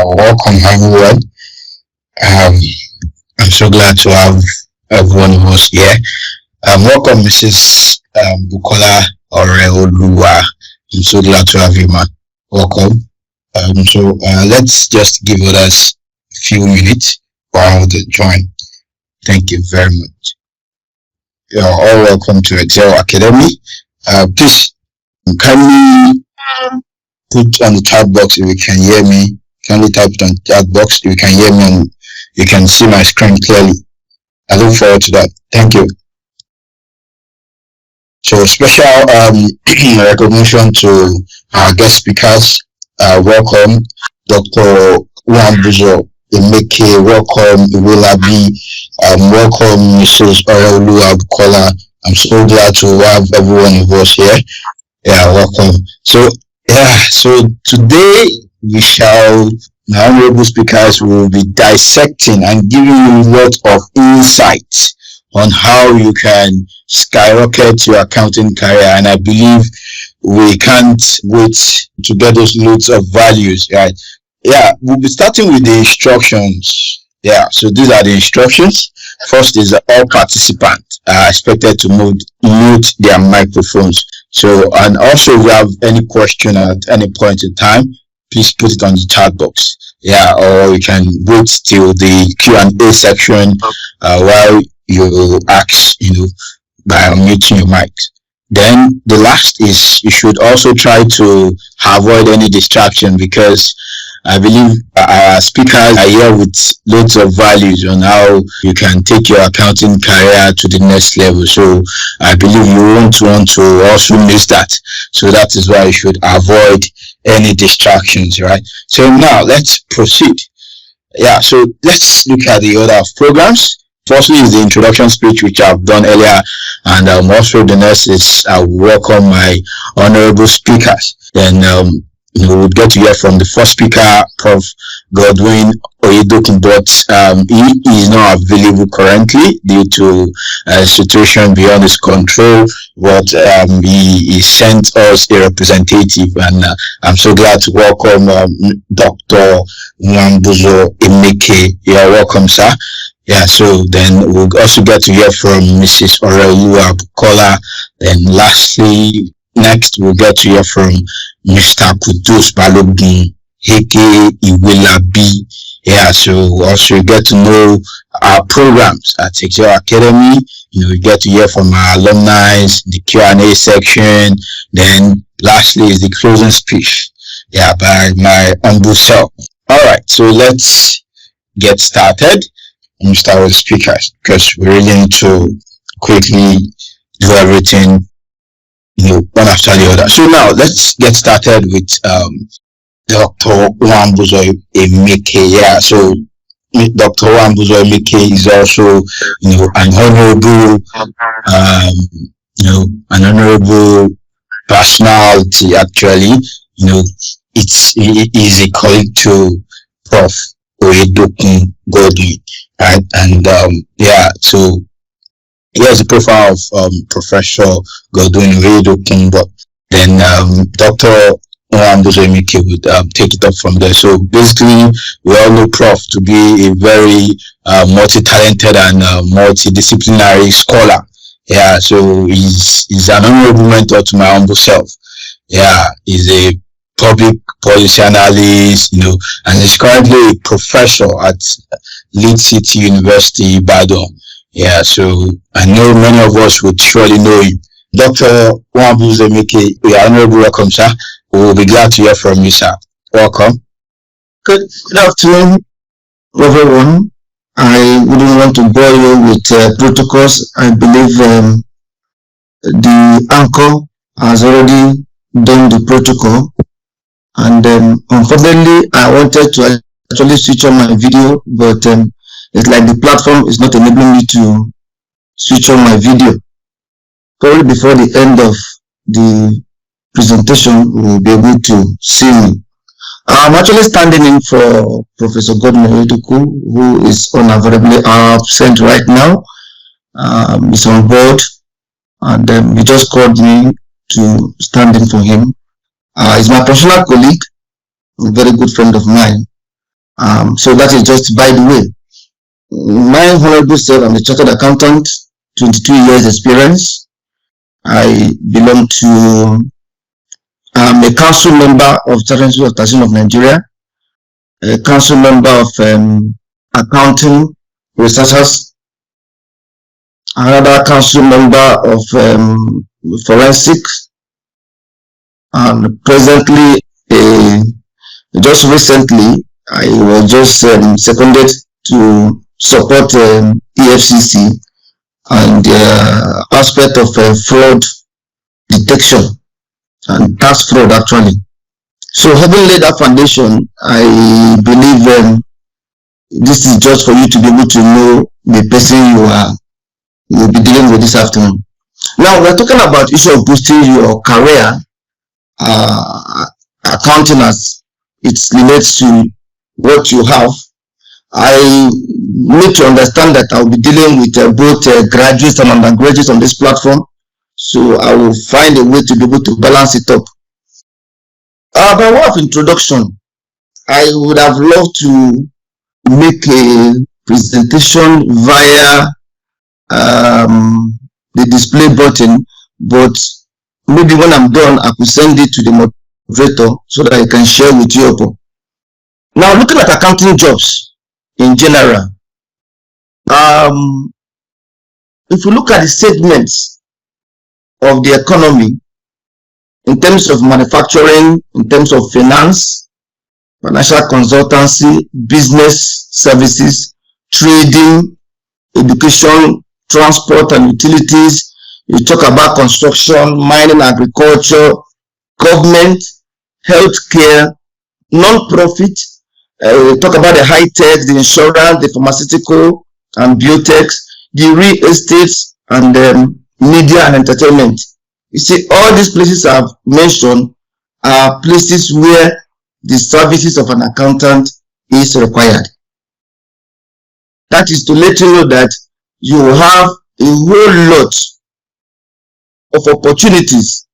Welcome everyone. Um, I'm so glad to have everyone of us here. Welcome Mrs. Bukola Oreoluwa. I'm so glad to have you, man. Welcome. Let's just give others a few minutes for all to join. Thank you very much. You're all welcome to Agile Academy. Please kindly put on the chat box if you can hear me. Kindly type it on the chat box if you can hear me and you can see my screen clearly. I look forward to that. Thank you. So special recognition to our guest speakers. Welcome Dr. Wambuzo Emeke. Welcome Iwilabi. Welcome Mrs. Oreoluwa Bukola. I'm so glad to have everyone of us here. Yeah, welcome. So today we shall, my honorable speakers will be dissecting and giving you a lot of insights on how you can skyrocket your accounting career. And I believe we can't wait to get those loads of values, right? Yeah, we'll be starting with the instructions. Yeah, so these are the instructions. First is all participants are expected to mute their microphones. So, and also if you have any question at any point in time, please put it on the chat box. Yeah, or you can wait till the Q&A section while you ask, by unmuting your mic. Then the last is you should also try to avoid any distraction, because I believe our speakers are here with loads of values on how you can take your accounting career to the next level. So I believe you won't want to also miss that. So that is why you should avoid any distractions, right? So now let's proceed. Yeah, so let's look at the order of programs. Firstly is the introduction speech, which I've done earlier, and also the next is I welcome my honorable speakers. Then we would get to hear from the first speaker, Prof. Godwin Oyedokin, but he is not available currently due to a situation beyond his control. But he sent us a representative, and I'm so glad to welcome Dr. Wambuzo Emeke. You're welcome, sir. Yeah, so then we'll also get to hear from Mrs. Oreoluwa Bukola. Then lastly, next we'll get to hear from Mr. Kudus Balogun, aka Iwilabi. Yeah, so also get to know our programs at Agile Academy. We get to hear from our alumni, the Q&A section. Then lastly is the closing speech, yeah, by my humble self. All right, so let's get started. And start with the speakers, because we really need to quickly do everything, one after the other. So now let's get started with Dr. Wambuzo Emeke. Yeah, so Dr. Wambuzo Emeke is also, an honorable personality. Actually, he is a colleague to Prof. Oyedokin Godwin. Right, and yeah, so here's the profile of Professor Godwin Oyedokin, but then Dr. Wambuzo Emeke would take it up from there. So basically, we all know Prof to be a very multi-talented and multidisciplinary scholar. Yeah, so he's an honorable mentor to my humble self. Yeah, he's a public policy analyst, and he's currently a professor at Lead City University, Ibadan. Yeah, so I know many of us would surely know him. Dr. Wambuzo Emeke, you are honorable. Welcome, sir. We will be glad to hear from you, sir. Welcome. Good afternoon, everyone. I wouldn't want to bore you with protocols. I believe the anchor has already done the protocol. And unfortunately, I wanted to actually switch on my video, but it's like the platform is not enabling me to switch on my video. Probably before the end of the presentation, we'll be able to see me. I'm actually standing in for Professor Godwin Oyedokin, who is unavoidably absent right now. He's on board, and he just called me to stand in for him. He's my personal colleague, a very good friend of mine. So that is just by the way. My honorable self, I'm a chartered accountant, 22 years experience. I belong to, I'm a council member of Chartered Institute of Taxation of Nigeria, a council member of accounting researchers, another council member of forensics, and presently, just recently, I was just seconded to support EFCC and the aspect of fraud detection and tax fraud actually. So having laid that foundation, I believe this is just for you to be able to know the person you will be dealing with this afternoon. Now we're talking about issue of boosting your career, accounting as it relates to what you have. I need to understand that I'll be dealing with both graduates and undergraduates on this platform, so I will find a way to be able to balance it up. By way of introduction, I would have loved to make a presentation via the display button, but maybe when I'm done, I could send it to the moderator so that I can share with you. Now, looking at accounting jobs in general, if we look at the segments of the economy in terms of manufacturing, in terms of finance, financial consultancy, business services, trading, education, transport and utilities, you talk about construction, mining, agriculture, government, healthcare, non-profit, talk about the high-tech, the insurance, the pharmaceutical and biotech, the real estate and media and entertainment. You see, all these places I've mentioned are places where the services of an accountant is required. That is to let you know that you have a whole lot of opportunities.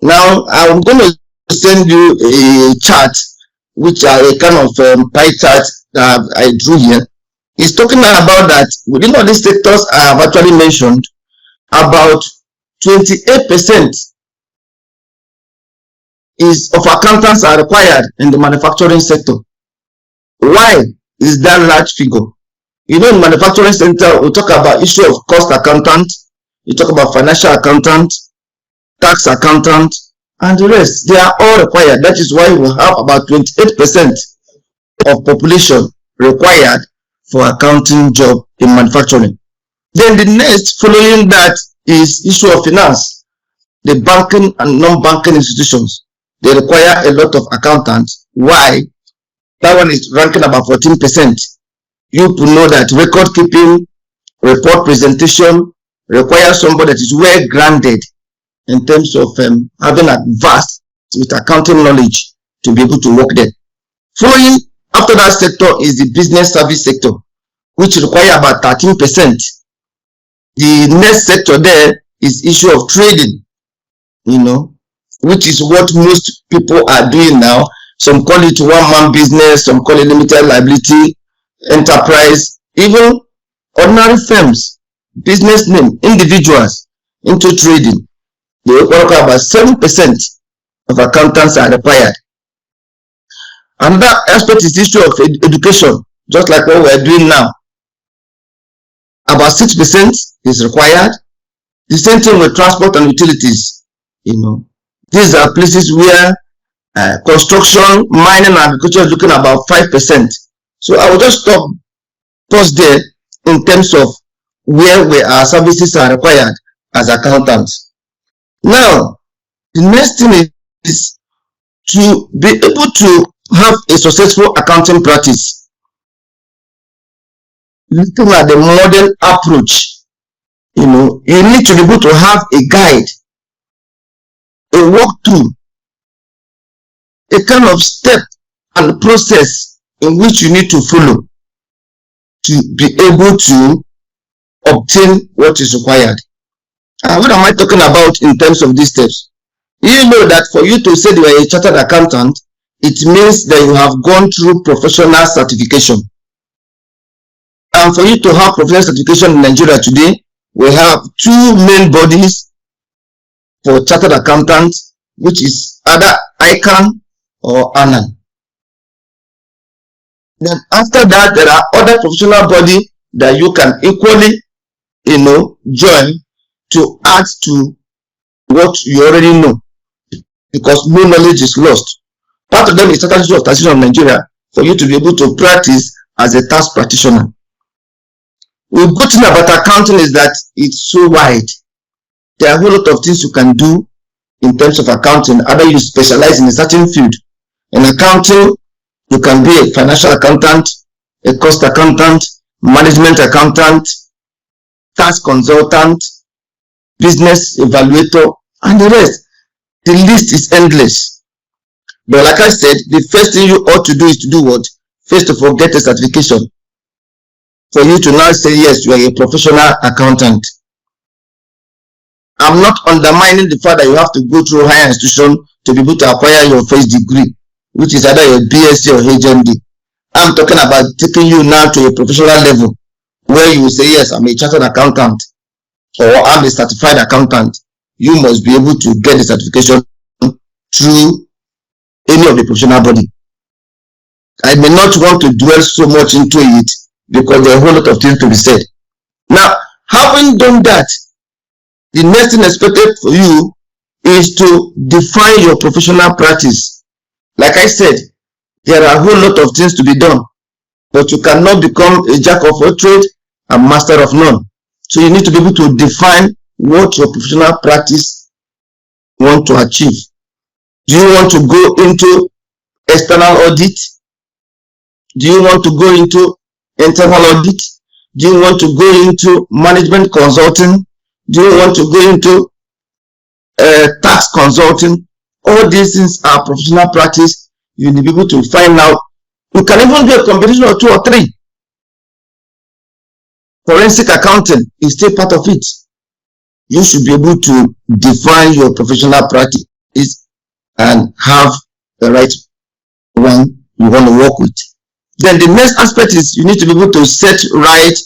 Now, I'm going to send you a chart, which are a kind of pie chart that I drew here. It's talking about that within all these sectors I have actually mentioned, about 28% of accountants are required in the manufacturing sector. Why is that large figure? You know, in manufacturing sector, we talk about issue of cost accountant, you talk about financial accountant, tax accountant, and the rest. They are all required. That is why we have about 28% of population required for accounting job in manufacturing. Then the next following that is issue of finance. The banking and non-banking institutions, they require a lot of accountants. Why? That one is ranking about 14%. You know that record keeping, report presentation requires somebody that is well grounded in terms of having advanced with accounting knowledge to be able to work there. Following after that sector is the business service sector, which require about 13%. The next sector there is issue of trading, you know, which is what most people are doing now. Some call it one-man business, some call it limited liability, enterprise, even ordinary firms, business name, individuals into trading. They require about 7% of accountants are required. Another aspect is the issue of education, just like what we're doing now. About 6% is required. The same thing with transport and utilities. You know, these are places where construction, mining, and agriculture is looking about 5%. So I will just pause there in terms of where our services are required as accountants. Now, the next thing is to be able to have a successful accounting practice. Looking at the modern approach, you know, you need to be able to have a guide, a walkthrough, a kind of step and process in which you need to follow to be able to obtain what is required. What am I talking about in terms of these steps? You know that for you to say you are a chartered accountant, it means that you have gone through professional certification. And for you to have professional certification in Nigeria today, we have two main bodies for chartered accountants, which is either ICAN or ANAN. Then after that, there are other professional bodies that you can equally, join to add to what you already know, because no knowledge is lost. Part of them is Statute of Taxation of Nigeria for you to be able to practice as a tax practitioner. The good thing about accounting is that it's so wide. There are a whole lot of things you can do in terms of accounting. Either you specialize in a certain field. In accounting, you can be a financial accountant, a cost accountant, management accountant, tax consultant, business evaluator, and the rest. The list is endless. But like I said, the first thing you ought to do is to do what? First of all, get a certification for you to now say, yes, you are a professional accountant. I'm not undermining the fact that you have to go through higher institution to be able to acquire your first degree, which is either your BSc or HND. I'm talking about taking you now to a professional level where you will say, yes, I'm a chartered accountant or I'm a certified accountant. You must be able to get the certification through any of the professional body. I may not want to dwell so much into it because there are a whole lot of things to be said. Now, having done that, the next thing expected for you is to define your professional practice. Like I said, there are a whole lot of things to be done, but you cannot become a jack of all trades and master of none. So you need to be able to define what your professional practice want to achieve. Do you want to go into external audit? Do you want to go into internal audit? Do you want to go into management consulting? Do you want to go into tax consulting? All these things are professional practice. You need to be able to find out. You can even do a combination of 2 or 3. Forensic accounting is still part of it. You should be able to define your professional practice and have the right one you want to work with. Then the next aspect is you need to be able to set right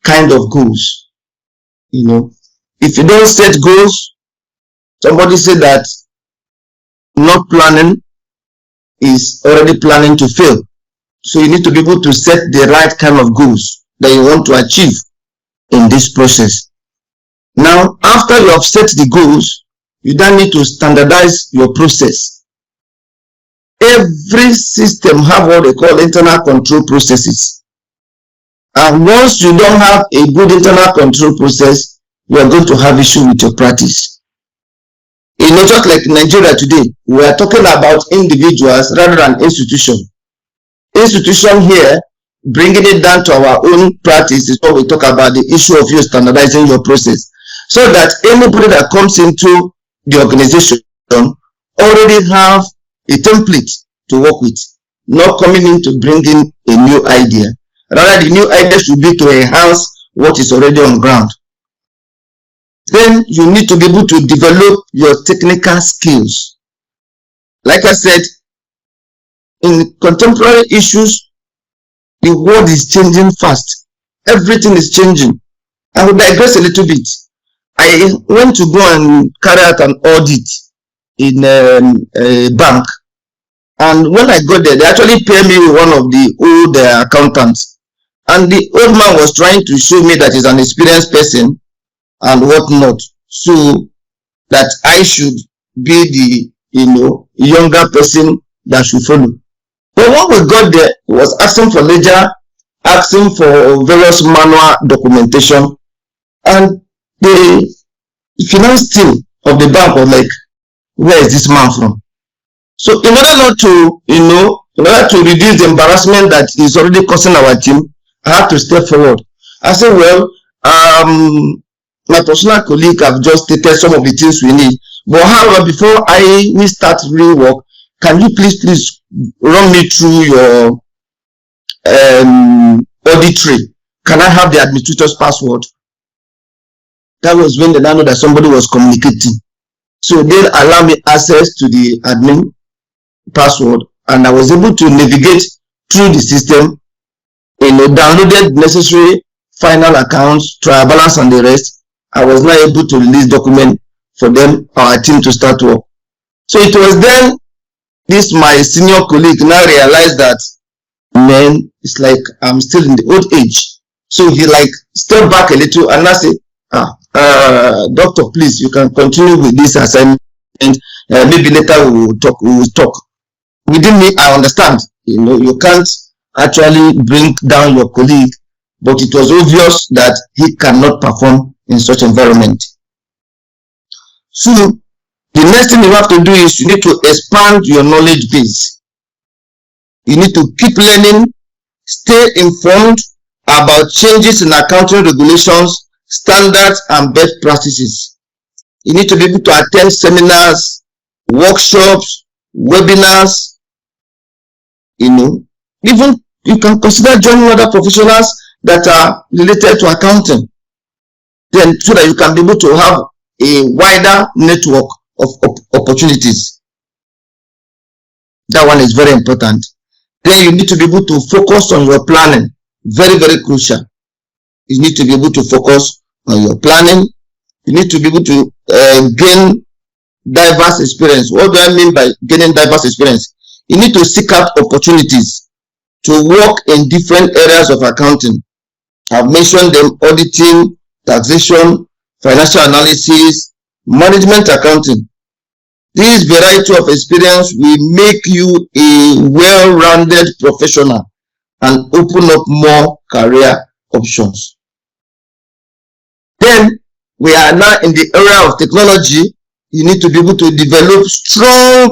kind of goals. If you don't set goals, somebody said that not planning is already planning to fail. So you need to be able to set the right kind of goals that you want to achieve in this process. Now, after you have set the goals, you then need to standardize your process. Every system have what they call internal control processes. And once you don't have a good internal control process, you are going to have issue with your practice. Just like Nigeria today, we are talking about individuals rather than institution. Institution here, bringing it down to our own practice is what we talk about, the issue of you standardizing your process. So that anybody that comes into the organization already have a template to work with, not coming in to bring in a new idea. Rather, the new idea should be to enhance what is already on ground. Then you need to be able to develop your technical skills. Like I said, in contemporary issues, the world is changing fast. Everything is changing. I will digress a little bit. I went to go and carry out an audit in a bank. And when I got there, they actually paid me with one of the old accountants. And the old man was trying to show me that he's an experienced person and whatnot, so that I should be the younger person that should follow. But when we got there, he was asking for ledger, asking for various manual documentation, and the finance team of the bank was like, where is this man from? So in order not to, in order to reduce the embarrassment that is already causing our team, I had to step forward. I said, well, my personal colleague have just stated some of the things we need. But however, before we start real work, can you please run me through your audit tray? Can I have the administrator's password? That was when they now know that somebody was communicating. So they allow me access to the admin password, and I was able to navigate through the system, downloaded necessary final accounts, trial balance, and the rest. I was now able to release document for them, our team, to start work. So it was then this my senior colleague now realized that, man, it's like I'm still in the old age. So he like stepped back a little and I said, doctor, please, you can continue with this assignment. Maybe later we will talk. Within me, I understand. You can't actually bring down your colleague, but it was obvious that he cannot perform in such environment. So the next thing you have to do is you need to expand your knowledge base. You need to keep learning, stay informed about changes in accounting regulations, standards, and best practices. You need to be able to attend seminars, workshops, webinars. Even you can consider joining other professionals that are related to accounting, then so that you can be able to have a wider network of opportunities. That one is very important. Then you need to be able to focus on your planning. Very, very crucial. You need to be able to focus on your planning. You need to be able to gain diverse experience. What do I mean by gaining diverse experience? You need to seek out opportunities to work in different areas of accounting. I've mentioned them: auditing, taxation, financial analysis, management accounting. This variety of experience will make you a well-rounded professional and open up more career options. Then we are now in the era of technology. You need to be able to develop strong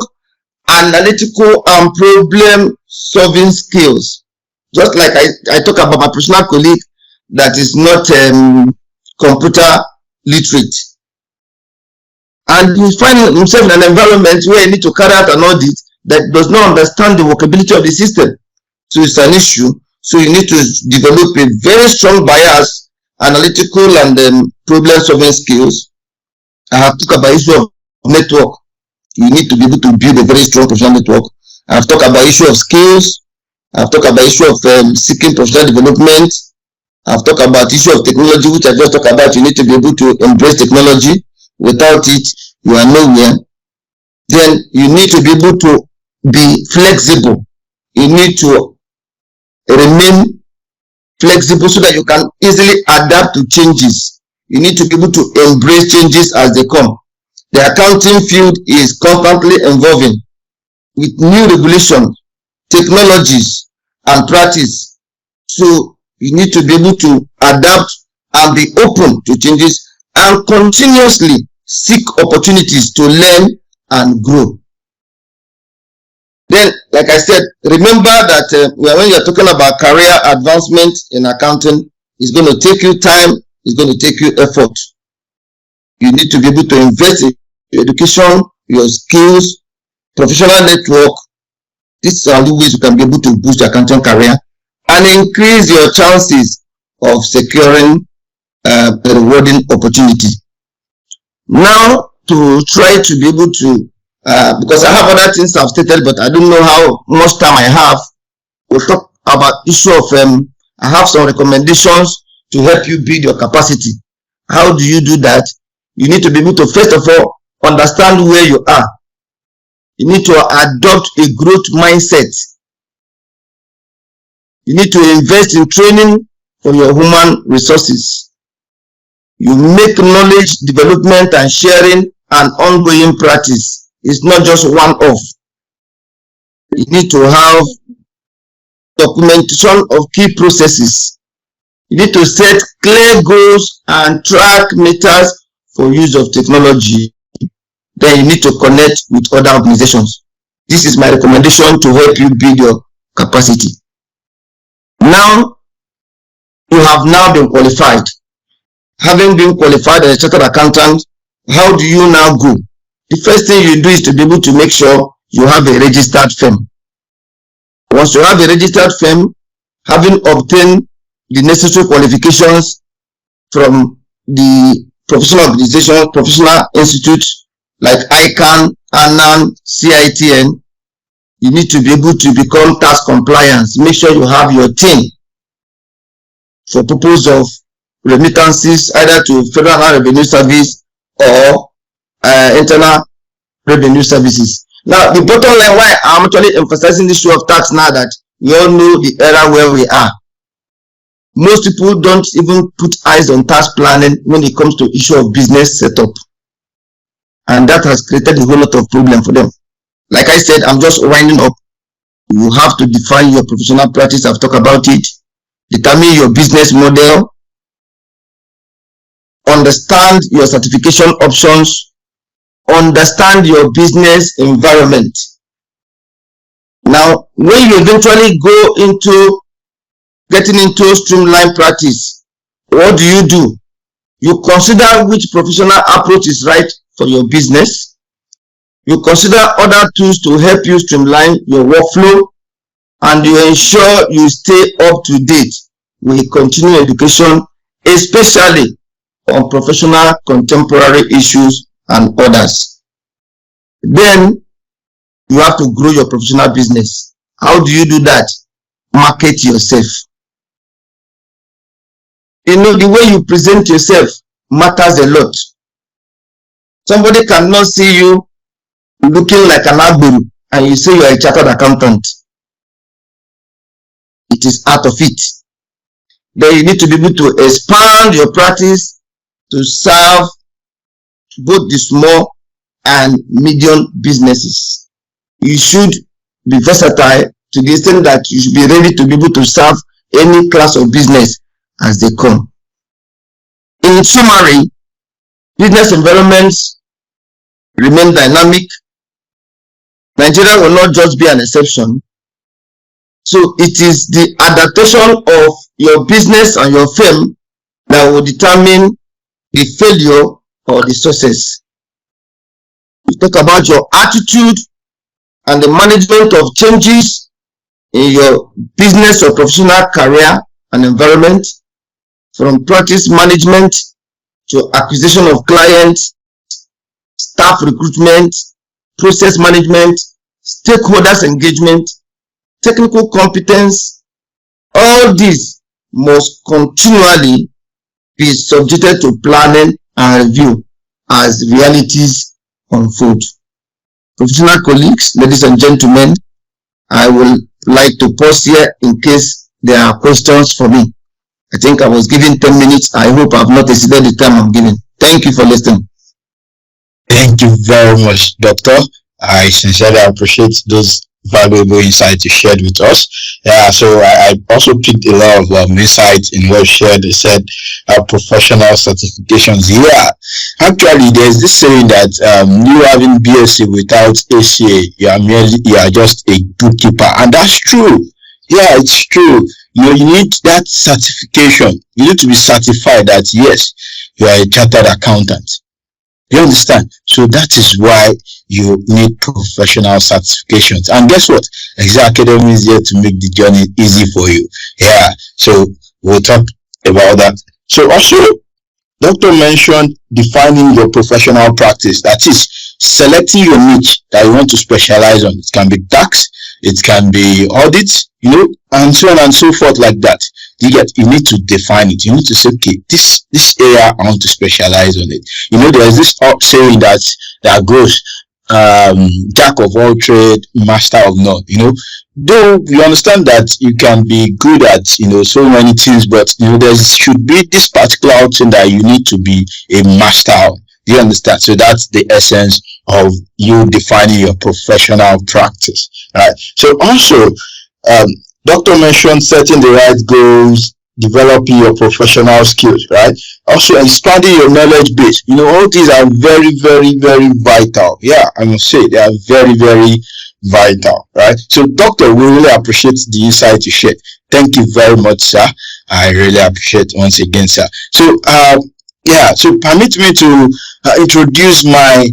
analytical and problem-solving skills. Just like I talk about my personal colleague that is not computer literate. And he finds himself in an environment where he needs to carry out an audit that does not understand the workability of the system. So it's an issue. So you need to develop a very strong bias, analytical and problem-solving skills. I have talked about issue of network. You need to be able to build a very strong professional network. I have talked about issue of skills. I have talked about issue of seeking professional development. I have talked about issue of technology, which I just talked about. You need to be able to embrace technology. Without it, you are nowhere. Then you need to be able to be flexible. You need to remain flexible so that you can easily adapt to changes. You need to be able to embrace changes as they come. The accounting field is constantly evolving with new regulations, technologies, and practice. So you need to be able to adapt and be open to changes and continuously seek opportunities to learn and grow. Then, like I said, remember that when you're talking about career advancement in accounting, it's going to take you time, it's going to take you effort. You need to be able to invest in your education, your skills, professional network. These are the ways you can be able to boost your accounting career and increase your chances of securing a rewarding opportunity. Now, to try to be able to, because I have other things I've stated, but I don't know how much time I have, we'll talk about issue of, I have some recommendations to help you build your capacity. How do you do that? You need to be able to, first of all, understand where you are. You need to adopt a growth mindset. You need to invest in training for your human resources. You make knowledge development and sharing an ongoing practice. It's not just one-off. You need to have documentation of key processes. You need to set clear goals and track meters for use of technology. Then you need to connect with other organizations. This is my recommendation to help you build your capacity. Now, you have now been qualified. Having been qualified as a chartered accountant, how do you now go? The first thing you do is to be able to make sure you have a registered firm. Once you have a registered firm, having obtained the necessary qualifications from the professional organizations, professional institutes like ICAN, ANAN, CITN, You need to be able to become tax compliance. Make sure you have your team for purpose of remittances, either to Federal Revenue Service or internal revenue services. Now, the bottom line why I'm actually emphasizing this issue of tax now that we all know the era where we are. Most people don't even put eyes on tax planning when it comes to issue of business setup. And that has created a whole lot of problem for them. Like I said, I'm just winding up. You have to define your professional practice. I've talked about it. Determine your business model. Understand your certification options. Understand your business environment. Now, when you eventually go into getting into streamlined practice, what do? You consider which professional approach is right for your business. You consider other tools to help you streamline your workflow, and you ensure you stay up to date with continuing education, especially on professional contemporary issues and others. Then you have to grow your professional business. How do you do that? Market yourself. You know, the way you present yourself matters a lot. Somebody cannot see you looking like an agbero and you say you are a chartered accountant. It is out of it. Then you need to be able to expand your practice to serve both the small and medium businesses. You should be versatile to the extent that you should be ready to be able to serve any class of business as they come. In summary, business environments remain dynamic. Nigeria will not just be an exception. So it is the adaptation of your business and your firm that will determine the failure or the success. You talk about your attitude and the management of changes in your business or professional career and environment, from practice management to acquisition of clients, staff recruitment, process management, stakeholders engagement, technical competence. All these must continually be subjected to planning and review as realities unfold. Professional colleagues, ladies and gentlemen, I would like to pause here in case there are questions for me. I think I was given 10 minutes. I hope I've not exceeded the time I'm given. Thank you for listening. Thank you very much, Doctor. I sincerely appreciate those valuable insights you shared with us. Yeah, so I also picked a lot of insights in what you shared. They said professional certifications. Yeah, actually, there's this saying that you having BSc without ACA, you are just a bookkeeper, and that's true. Yeah, it's true. You need that certification. You need to be certified that yes, you are a chartered accountant. You understand? So that is why you need professional certifications. And guess what? Exam Academy is here to make the journey easy for you. Yeah. So we'll talk about that. So also, Doctor mentioned defining your professional practice. That is selecting your niche that you want to specialize on. It can be tax, it can be audit, and so on and so forth like that. You need to define it. You need to say, okay, this area I want to specialize on it. There's this saying that goes, jack of all trade, master of none. Though you understand that you can be good at so many things, but there should be this particular thing that you need to be a master of. Do you understand? So that's the essence of you defining your professional practice, right? So also, Doctor mentioned setting the right goals, developing your professional skills, right? Also expanding your knowledge base. All these are very, very, very vital. Yeah, I must say they are very, very vital, right? So Doctor, we really appreciate the insight you shared. Thank you very much, sir. I really appreciate once again, sir. So so permit me to introduce my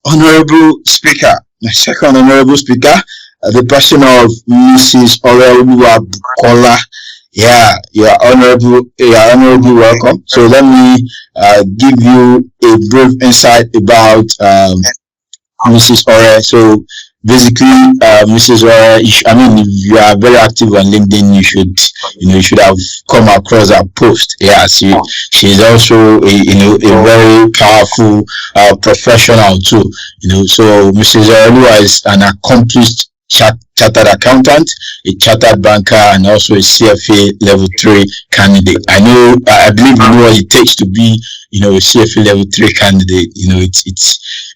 honorable speaker, my second honorable speaker, the person of Mrs. Oreoluwa Bukola. Yeah, you are honorably welcome. So let me give you a brief insight about Mrs. Ore. So basically, Mrs. I mean, if you are very active on LinkedIn, you should have come across her post. Yeah, she's also a very powerful professional too. So Mrs. Olua is an accomplished chartered accountant, a chartered banker, and also a CFA level 3 candidate. I believe you know what it takes to be, a CFA level 3 candidate.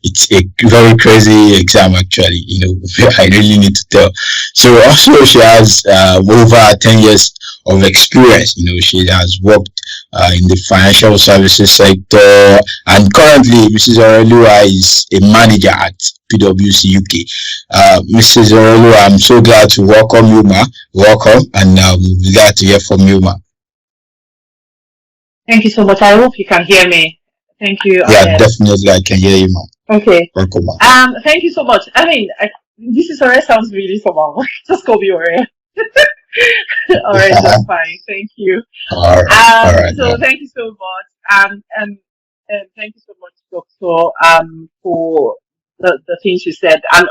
It's a very crazy exam actually. I really need to tell. So also she has over 10 years of experience. She has worked in the financial services sector, and currently Mrs. Orelua is a manager at PwC UK. Mrs. Orelua, I'm so glad to welcome you, ma. Welcome, and we're glad to hear from you, ma. Thank you so much. I hope you can hear me. Thank you. Yeah, definitely, I can hear you, ma. Okay. Welcome, ma. Thank you so much. I mean, Mrs. Ore sounds really somehow. Just call me Ore. All right, that's fine. Thank you. All right. So thank you so much. And thank you so much, Doctor, for the things you said. And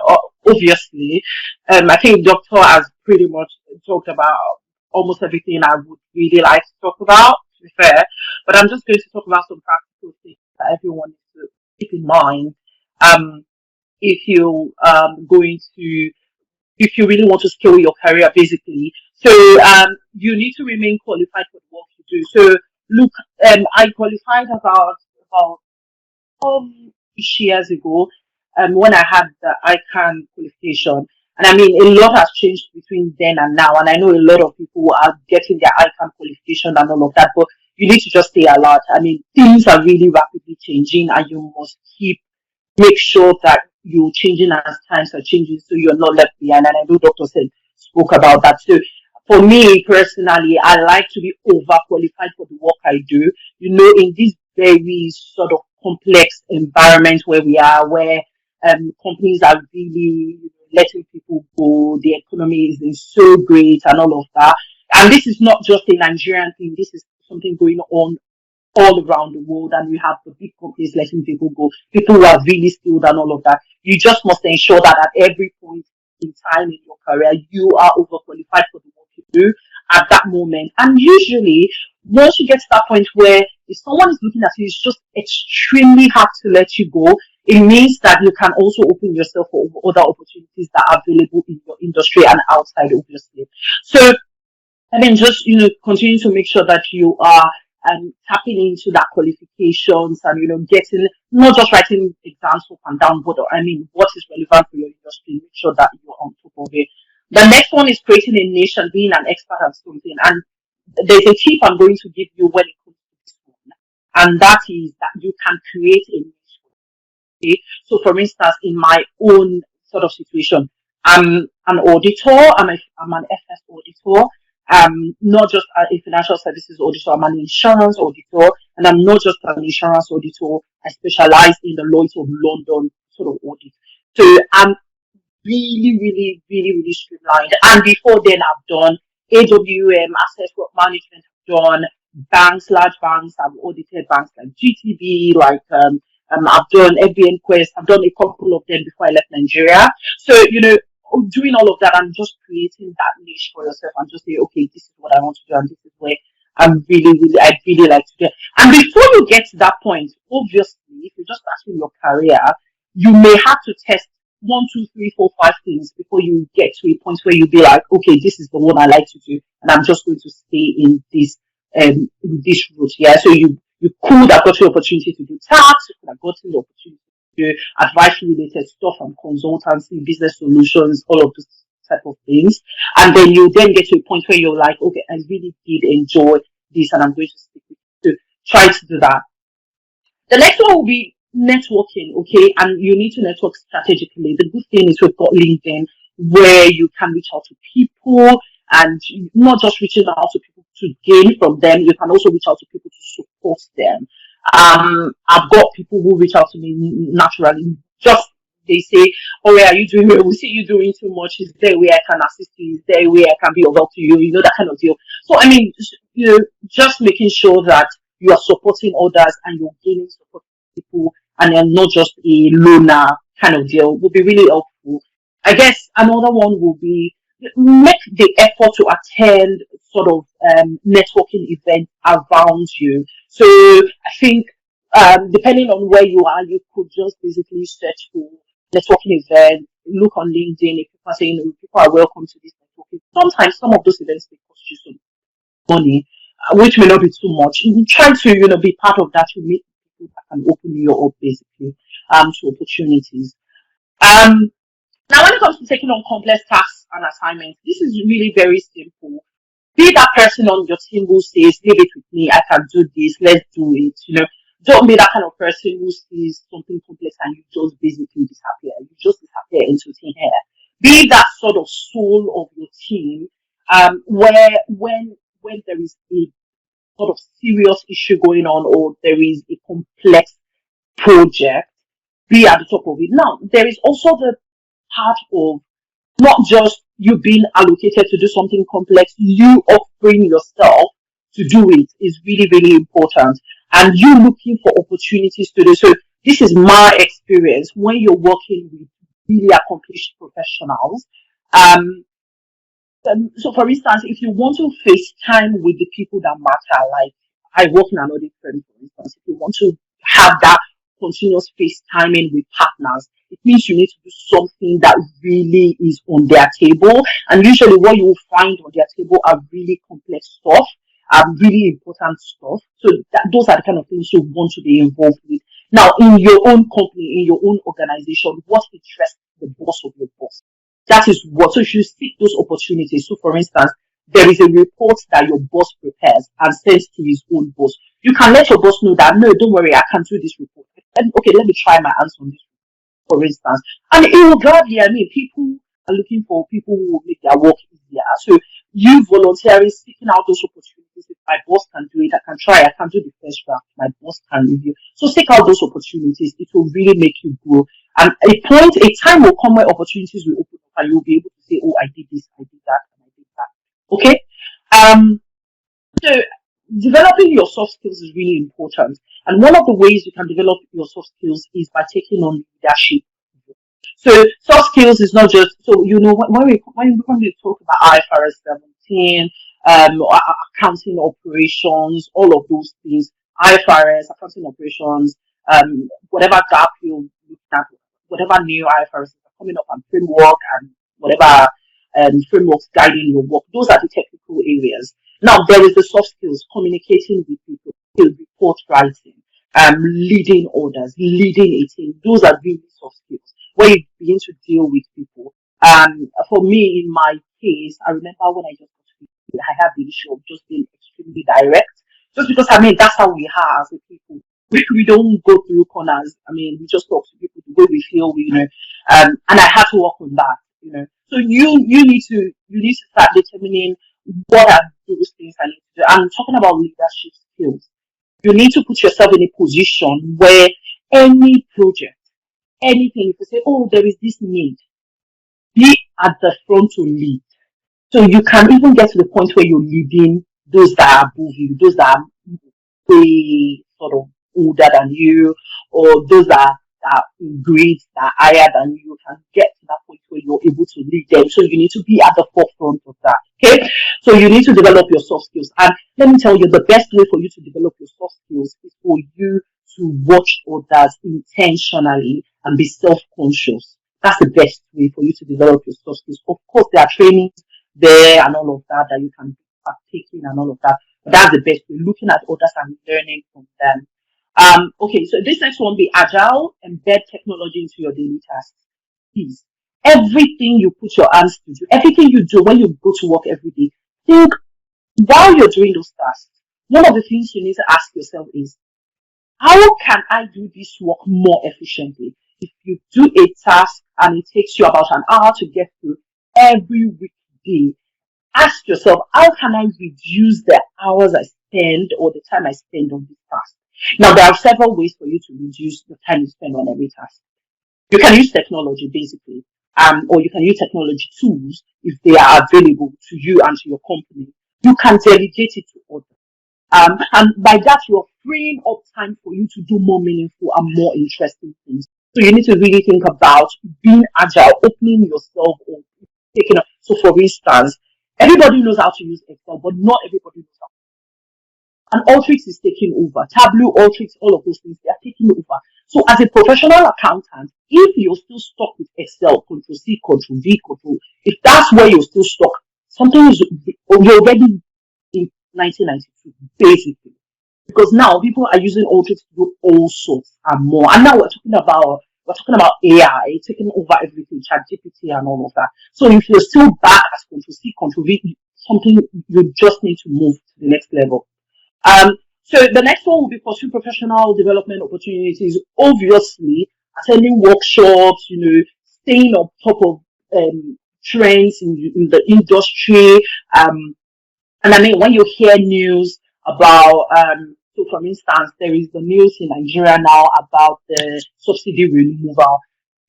obviously, I think Doctor has pretty much talked about almost everything I would really like to talk about, to be fair. But I'm just going to talk about some practical things that everyone needs to keep in mind. If you if you really want to scale your career, basically. So you need to remain qualified for the work you do. So look, I qualified about years ago when I had the ICAN qualification. And I mean, a lot has changed between then and now. And I know a lot of people are getting their ICAN qualification and all of that. But you need to just stay alert. I mean, things are really rapidly changing, and you must make sure that you're changing as times are changing, so you're not left behind. And I know Dr. spoke about that. So for me personally, I like to be overqualified for the work I do. In this very sort of complex environment where we are, where companies are really letting people go, the economy is so great and all of that. And this is not just a Nigerian thing. This is something going on all around the world, and we have the big companies letting people go, people who are really skilled and all of that. You just must ensure that at every point in time in your career, you are overqualified for the work you do at that moment. And usually, once you get to that point where if someone is looking at you, it's just extremely hard to let you go. It means that you can also open yourself for other opportunities that are available in your industry and outside, obviously. So, I mean, just, continue to make sure that you are tapping into that qualifications and, getting, not just writing exams up and down, but what is relevant for your industry. Make sure that you're on top of it. The next one is creating a niche and being an expert at something. And there's a tip I'm going to give you when it comes to this one. And that is that you can create a niche. Okay? So for instance, in my own sort of situation, I'm an auditor, I'm an FS auditor. Not just a financial services auditor, I'm an insurance auditor, and I'm not just an insurance auditor, I specialize in the Lloyd's of London sort of audit. So I'm really, really, really, really streamlined. And before then, I've done AWM, asset wealth management, I've done banks, large banks, I've audited banks like GTB, I've done FBN Quest, I've done a couple of them before I left Nigeria. So, doing all of that and just creating that niche for yourself and just say, okay, this is what I want to do and this is where I'd really like to get. And before you get to that point, obviously, if you're just starting your career, you may have to test 1, 2, 3, 4, 5 things before you get to a point where you'll be like, okay, this is the one I like to do, and I'm just going to stay in this route. Yeah. So you could have got the opportunity to do tax, you could have gotten the opportunity to do advisory related stuff and consultancy, business solutions, all of those type of things. And then you then get to a point where you're like, okay, I really did enjoy this and I'm going to stick with it. So try to do that. The next one will be networking, okay? And you need to network strategically. The good thing is we've got LinkedIn where you can reach out to people and not just reaching out to people to gain from them, you can also reach out to people to support them. I've got people who reach out to me naturally. Just they say, oh, yeah, are you doing well? We see you doing too much. Is there a way I can assist you? Is there a way I can be of help to you? That kind of deal. So, I mean, just making sure that you are supporting others and you're gaining support from people and you're not just a loner kind of deal will be really helpful. I guess another one will be make the effort to attend sort of networking events around you. So I think depending on where you are, you could just basically search for networking events, look on LinkedIn if people are saying, "Oh, people are welcome to this networking." Sometimes some of those events may cost you some money, which may not be too much. You try to, be part of that to meet people that can open you up basically to opportunities. Um, Now, when it comes to taking on complex tasks and assignments, this is really very simple. Be that person on your team who says, "Leave it with me, I can do this, let's do it." Don't be that kind of person who sees something complex and you just basically disappear. You just disappear into thin air. Be that sort of soul of your team, where when there is a sort of serious issue going on or there is a complex project, be at the top of it. Now, there is also the part of not just you being allocated to do something complex, you offering yourself to do it is really, really important. And you looking for opportunities to do so. This is my experience when you're working with really accomplished professionals. Um, so for instance, if you want to FaceTime with the people that matter, like I work in an audit firm, for instance, if you want to have that continuous FaceTiming with partners, it means you need to do something that really is on their table. And usually what you will find on their table are really complex stuff, really important stuff. So those are the kind of things you want to be involved with. Now, in your own company, in your own organization, what interests the boss of your boss? That is what. So you seek those opportunities. So for instance, there is a report that your boss prepares and sends to his own boss. You can let your boss know that, no, don't worry, I can do this report. And, okay, let me try my hands on this, for instance. And it will gladly, people are looking for people who will make their work easier. So you voluntarily seeking out those opportunities. If my boss can do it, I can try. I can do the first draft. My boss can review. So seek out those opportunities. It will really make you grow. And a time will come where opportunities will open up and you'll be able to say, "Oh, I did this, I did that, and I did that." Okay? So developing your soft skills is really important. And one of the ways you can develop your soft skills is by taking on leadership. So soft skills is not just, so when we talk about IFRS 17, accounting operations, all of those things, IFRS, accounting operations, whatever gap you look at, whatever new IFRS are coming up and framework and whatever frameworks guiding your work, those are the technical areas. Now there is the soft skills, communicating with people, report writing, leading orders, leading a team. Those are really soft skills where you begin to deal with people. For me, in my case, I remember when I had the issue of just being extremely direct, just because that's how we are as a people. We don't go through corners. We just talk to people the way we feel. And I had to work on that. So you need to start determining what are those things I need to do. I'm talking about leadership skills. You need to put yourself in a position where any project, anything, if you say, "Oh, there is this need," be at the front to lead. So you can even get to the point where you're leading those that are above you, those that are way sort of older than you, or those that are in grades that are higher than you. Can get to that point where you're able to lead them. So you need to be at the forefront of that. Okay? So you need to develop your soft skills. And let me tell you, the best way for you to develop your soft skills is for you to watch others intentionally and be self-conscious. That's the best way for you to develop your soft skills. Of course, there are trainings there and all of that you can partake in and all of that. But that's the best way, looking at others and learning from them. Okay, so this next one be Agile, embed technology into your daily tasks. Please, everything you put your hands to do, everything you do when you go to work every day, think while you're doing those tasks. One of the things you need to ask yourself is, how can I do this work more efficiently? If you do a task and it takes you about an hour to get through every weekday, ask yourself, how can I reduce the hours I spend or the time I spend on this task? Now, there are several ways for you to reduce the time you spend on every task. You can use technology, basically, or you can use technology tools if they are available to you and to your company. You can delegate it to others. And by that, you're freeing up time for you to do more meaningful and more interesting things. So you need to really think about being agile, opening yourself up, taking up. So for instance, everybody knows how to use Excel, but not everybody knows how. And Ultrix is taking over. Tableau, Ultrix, all of those things, they are taking over. So as a professional accountant, if you're still stuck with Excel, Control C, Control V, Control, if that's where you're still stuck, something is, you're already in 1992, basically. Because now people are using Ultrix to do all sorts and more. And now we're talking about AI taking over everything, ChatGPT and all of that. So if you're still back as Control C, Control V, something you just need to move to the next level. So the next one will be pursue professional development opportunities. Obviously, attending workshops, staying on top of trends in the industry. And I mean, when you hear news about, so for instance, there is the news in Nigeria now about the subsidy removal.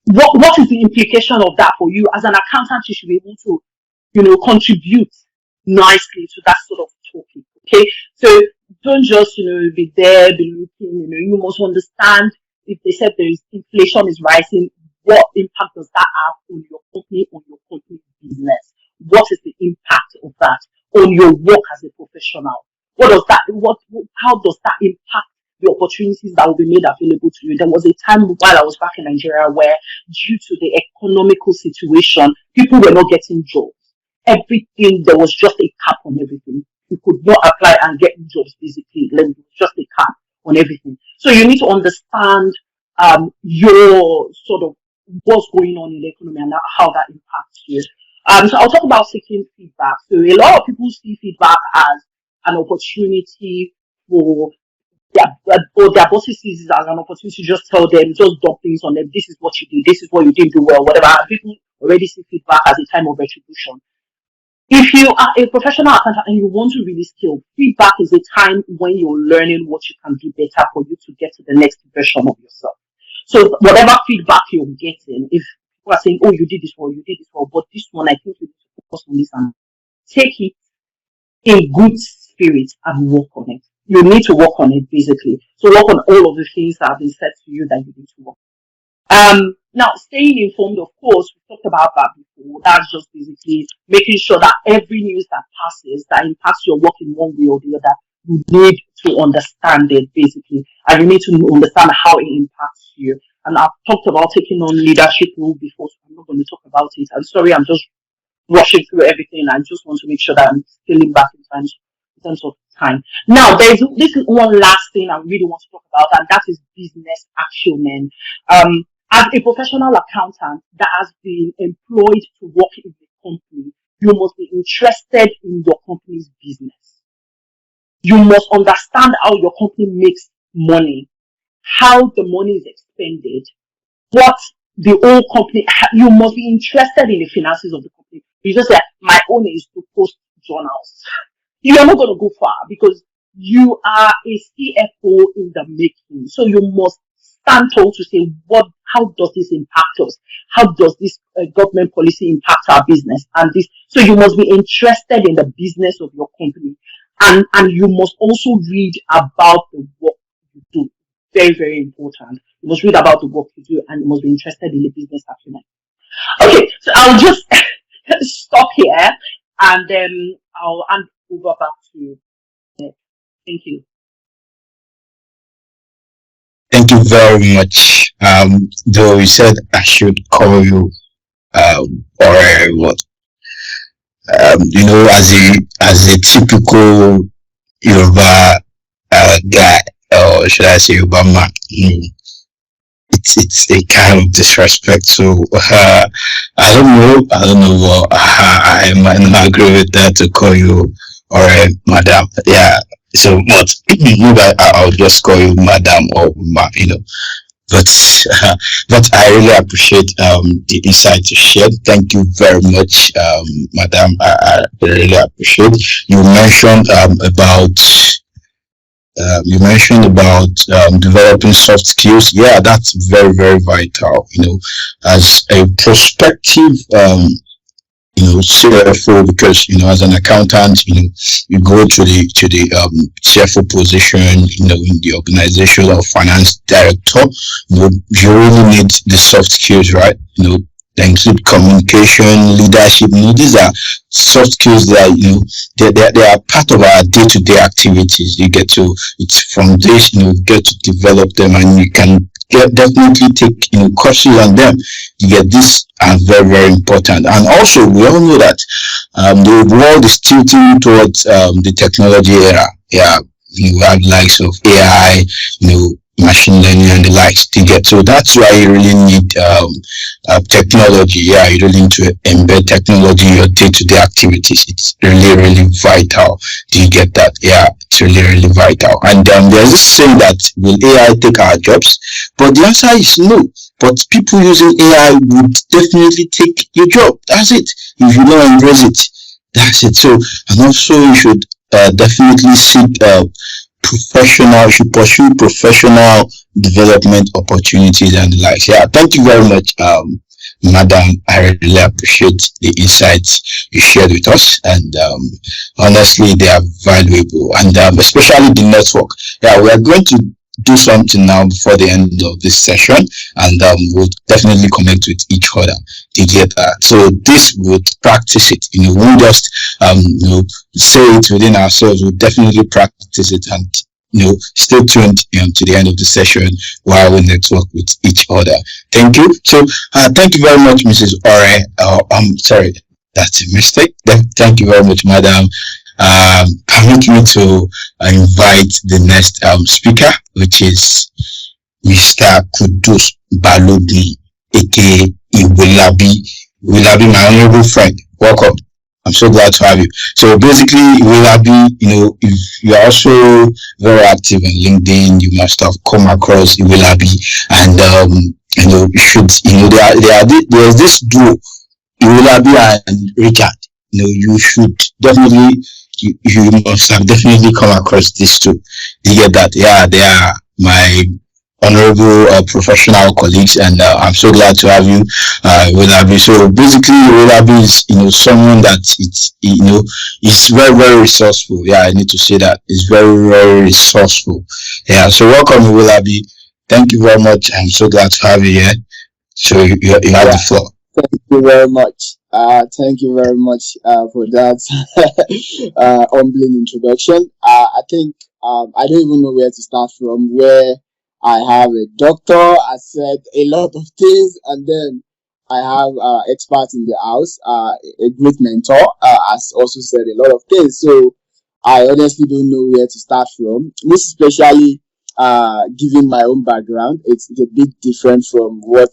What is the implication of that for you as an accountant? You should be able to, contribute nicely to that sort of topic. Okay, so don't just be there, be looking. You must understand if they said there is inflation is rising, what impact does that have on your company, on your company's business? What is the impact of that on your work as a professional? How does that impact the opportunities that will be made available to you? There was a time while I was back in Nigeria where, due to the economical situation, people were not getting jobs. Everything, there was just a cap on everything. You could not apply and get jobs, basically. There was just a cap on everything. So you need to understand your sort of what's going on in the economy and how that impacts you. So I'll talk about seeking feedback. So a lot of people see feedback as an opportunity for their bosses sees it as an opportunity to just tell them, just dump things on them. This is what you did. This is what you didn't do well. Whatever. And people already see feedback as a time of retribution. If you are a professional accountant and you want to really scale, feedback is a time when you're learning what you can do better for you to get to the next version of yourself. So whatever feedback you're getting, if people are saying, oh, you did this well, but this one, I think you need to focus on this, and take it in good spirit and work on it. You need to work on it, basically. So work on all of the things that have been said to you that you need to work on. Now, staying informed, of course, we talked about that before. That's just basically making sure that every news that passes that impacts your work in one way or the other, you need to understand it, basically. And you need to understand how it impacts you. And I've talked about taking on leadership role before, so I'm not going to talk about it. I'm sorry, I'm just rushing through everything. I just want to make sure that I'm scaling back in terms of time. Now, this is one last thing I really want to talk about, and that is business acumen. As a professional accountant that has been employed to work in the company, you must be interested in your company's business. You must understand how your company makes money, how the money is expended, what the whole company, you must be interested in the finances of the company. You just say, my own is to post journals. You are not going to go far because you are a CFO in the making. So you must stand tall to say, how does this impact us? How does this government policy impact our business? And this, so you must be interested in the business of your company, and you must also read about the work you do. Very, very important. You must read about the work you do, and you must be interested in the business acumen. Okay, so I'll just stop here, and then I'll hand over back to you. Thank you. Thank you very much. Though you said I should call you, or what, as a typical Yoruba guy, or should I say Yoruba man, it's a kind of disrespect. So I don't know what I might not agree with that to call you or madam. Yeah. So what? Maybe I'll just call you madam or ma, But I really appreciate the insight you shared. Thank you very much, madam. I really appreciate. You mentioned about developing soft skills. Yeah, that's very, very vital. As a prospective CFO, because as an accountant, you go to the CFO position, in the organization or finance director. You really need the soft skills, right? They include communication, leadership. These are soft skills that they are part of our day-to-day activities. You get to it's from this, get to develop them, and you can definitely take courses on them. You get this are very, very important. And also, we all know that the world is tilting towards the technology era. Yeah, we have likes of AI, machine learning and the likes to get. So that's why you really need technology. Yeah, you really need to embed technology in your day-to-day activities. It's really, really vital. Do you get that? Yeah, it's really, really vital. And there's this saying that will AI take our jobs? But the answer is no. But people using AI would definitely take your job. That's it. If you don't embrace it, that's it. So, and also you should definitely seek you should pursue professional development opportunities and the likes. Yeah, thank you very much, Madam. I really appreciate the insights you shared with us, and honestly, they are valuable, and especially the network. Yeah, we are going to do something now before the end of this session, and we'll definitely connect with each other to get that. So this would practice it. We won't just say it within ourselves. We'll definitely practice it, and stay tuned to the end of the session while we network with each other. Thank you. So thank you very much, Mrs. Ore. I'm sorry, that's a mistake. Thank you very much, Madam. Permit me to invite the next speaker, which is Mr. Kudus Balodi, aka Iwilabi. Iwilabi, my honorable friend. Welcome. I'm so glad to have you. So basically, Iwilabi, if you're also very active on LinkedIn, you must have come across Iwilabi, and you should, there's this duo, Iwilabi and Richard. You should definitely, you must have definitely come across these two. You get that? Yeah, they are my honorable professional colleagues, and I'm so glad to have you, Wilabi. So basically, Wilabi is someone that is very, very resourceful. Yeah, I need to say that it's very, very resourceful. Yeah, so welcome, Wilabi. Thank you very much. I'm so glad to have you here. So you have the floor. Thank you very much. Thank you very much for that humbling introduction. I think I don't even know where to start from. Where I have a doctor, I said a lot of things, and then I have experts in the house, a great mentor, has also said a lot of things. So I honestly don't know where to start from. Most especially, given my own background, it's a bit different from what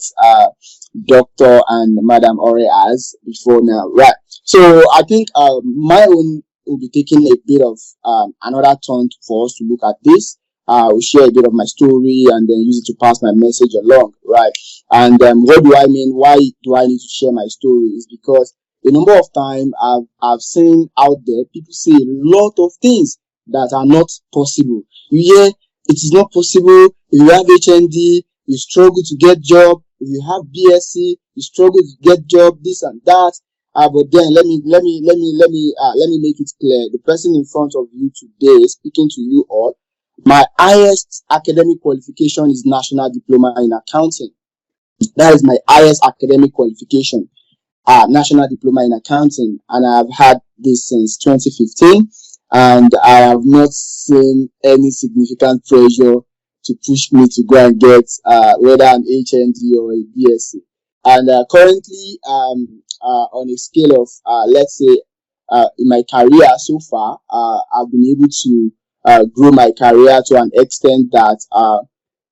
Doctor and Madam Ore has before now, right? So I think my own will be taking a bit of another turn for us to look at this. We'll share a bit of my story and then use it to pass my message along, right? And what do I mean? Why do I need to share my story? Is because a number of times I've seen out there people say a lot of things that are not possible. You hear it is not possible. If you have HND, you struggle to get job. If you have BSc, you struggle to get job. This and that. But then let me make it clear. The person in front of you today, speaking to you all, my highest academic qualification is National Diploma in Accounting. That is my highest academic qualification, National Diploma in Accounting, and I've had this since 2015, and I have not seen any significant pressure to push me to go and get whether an HND or a BSc. And currently, on a scale of let's say in my career so far, I've been able to grow my career to an extent that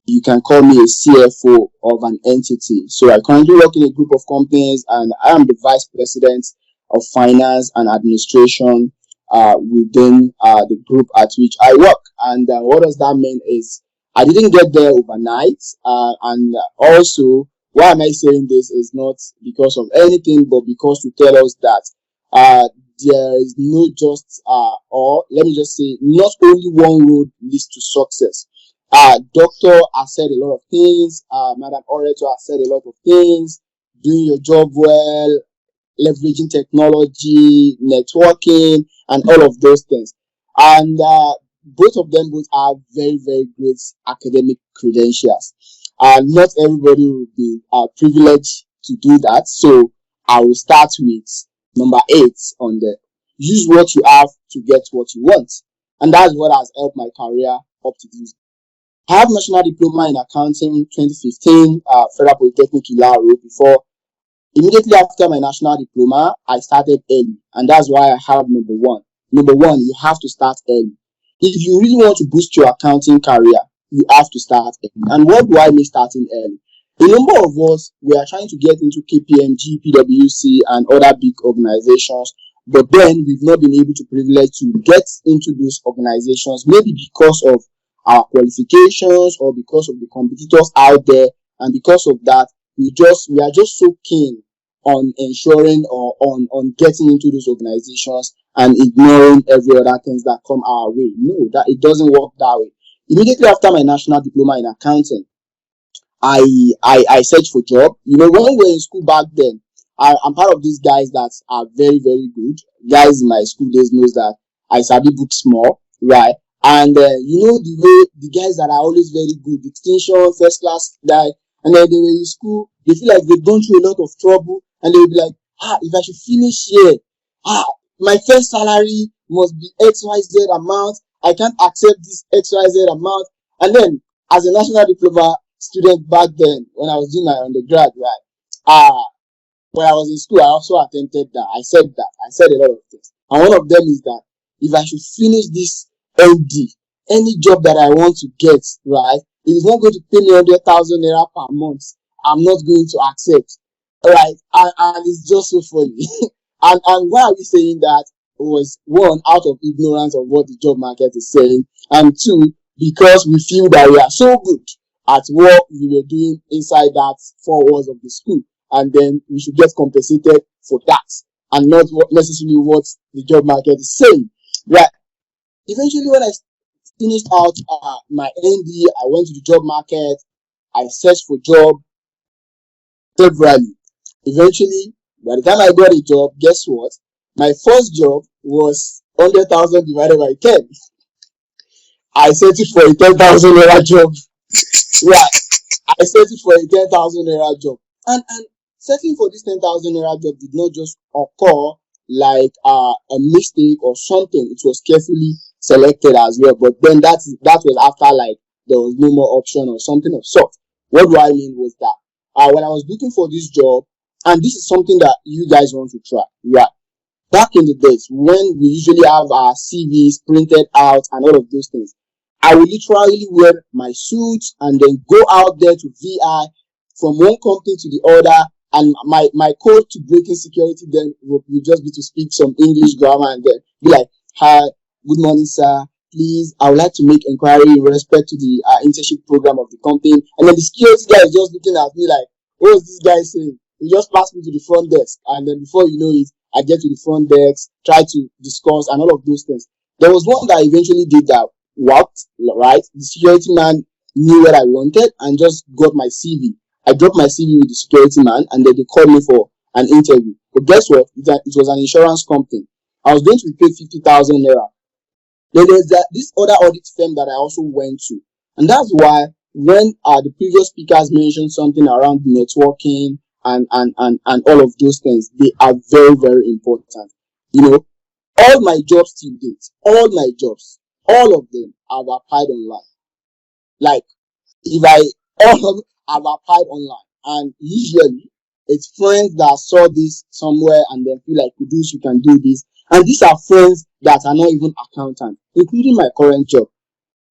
you can call me a CFO of an entity. So I currently work in a group of companies, and I am the vice president of finance and administration within the group at which I work. And what does that mean is I didn't get there overnight. And also, why am I saying this is not because of anything, but because to tell us that there is no just, or let me just say, not only one road leads to success. Doctor has said a lot of things. Madam Orator has said a lot of things. Doing your job well, leveraging technology, networking, and all of those things. And both of them both have very, very great academic credentials. And not everybody will be privileged to do that. So I will start with number 8 on the use what you have to get what you want. And that's what has helped my career up to this. I have national diploma in accounting 2015, Federal Polytechnic Ilaro. Before, immediately after my national diploma, I started early, and that's why I have number 1. Number 1, you have to start early. If you really want to boost your accounting career, you have to start early. And what do I mean starting early? A number of us, we are trying to get into KPMG, PwC, and other big organizations, but then we've not been able to privilege to get into those organizations, maybe because of our qualifications or because of the competitors out there, and because of that, we are just so keen on ensuring or on getting into those organizations and ignoring every other things that come our way. No, that it doesn't work that way. Immediately after my national diploma in accounting, I searched for job. You know, when we were in school back then, I'm part of these guys that are very, very good. Guys in my school days knows that I study books more, right? And you know the way the guys that are always very good, distinction, first class guy, and then they were in school, they feel like they've gone through a lot of trouble, and they'll be like, if I should finish here, my first salary must be XYZ amount. I can't accept this XYZ amount. And then, as a national diploma student back then, when I was doing my undergrad, right, when I was in school, I also attempted that. I said a lot of things. And one of them is that if I should finish this LD, any job that I want to get, right, it is not going to pay me 100,000 naira per month. I'm not going to accept, right? And it's just so funny. and why are we saying that? Was one, out of ignorance of what the job market is saying, and two, because we feel that we are so good at what we were doing inside that 4 walls of the school, and then we should get compensated for that, and not necessarily what the job market is saying, right? Eventually, when I finished out my ND, I went to the job market. I searched for job severally. Eventually, by the time I got a job, guess what? My first job was 100,000 divided by 10. I settled for a 10,000 naira job. Right. I settled for a 10,000 naira job. And settling for this 10,000 naira job did not just occur like a mistake or something. It was carefully selected as well. But then that was after like there was no more option or something of sort. What do I mean was that when I was looking for this job, and this is something that you guys want to try, right? Back in the days when we usually have our CVs printed out and all of those things, I would literally wear my suit and then go out there to VI from one company to the other. And my code to breaking security then would just be to speak some English grammar and then be like, hi, good morning, sir. Please, I would like to make inquiry in respect to the internship program of the company. And then the security guy is just looking at me like, what is this guy saying? He just passed me to the front desk. And then before you know it, I get to the front desk, try to discuss and all of those things. There was one that eventually did that, worked, right? The security man knew what I wanted and just got my CV. I dropped my CV with the security man and then they called me for an interview. But guess what? It was an insurance company. I was going to be paid 50,000 naira. Then there's this other audit firm that I also went to. And that's why when the previous speakers mentioned something around networking and all of those things, they are very, very important. You know, all my jobs till date, all of them I've applied online. Like, I've applied online, and usually it's friends that saw this somewhere and they feel like, Kudus, you can do this. And these are friends that are not even accountants, including my current job.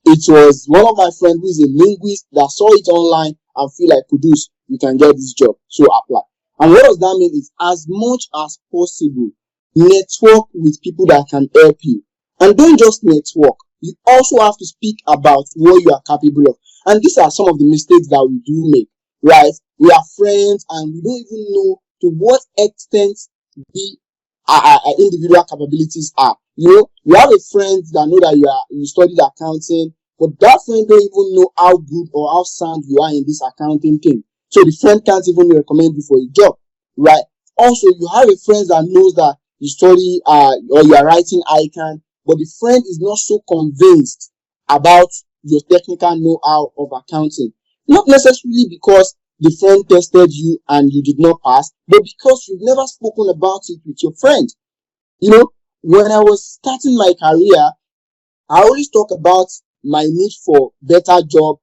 It was one of my friends who is a linguist that saw it online and feel like, Kudus, you can get this job, so apply. And what does that mean is, as much as possible, network with people that can help you. And don't just network. You also have to speak about what you are capable of. And these are some of the mistakes that we do make, right? We are friends and we don't even know to what extent our individual capabilities are. You know, you have a friend that know that you studied accounting, but that friend don't even know how good or how sound you are in this accounting thing. So the friend can't even recommend you for a job, right? Also, you have a friend that knows that you study or you are writing ICAN, but the friend is not so convinced about your technical know-how of accounting. Not necessarily because the friend tested you and you did not pass, but because you've never spoken about it with your friend. You know, when I was starting my career, I always talk about my need for better job,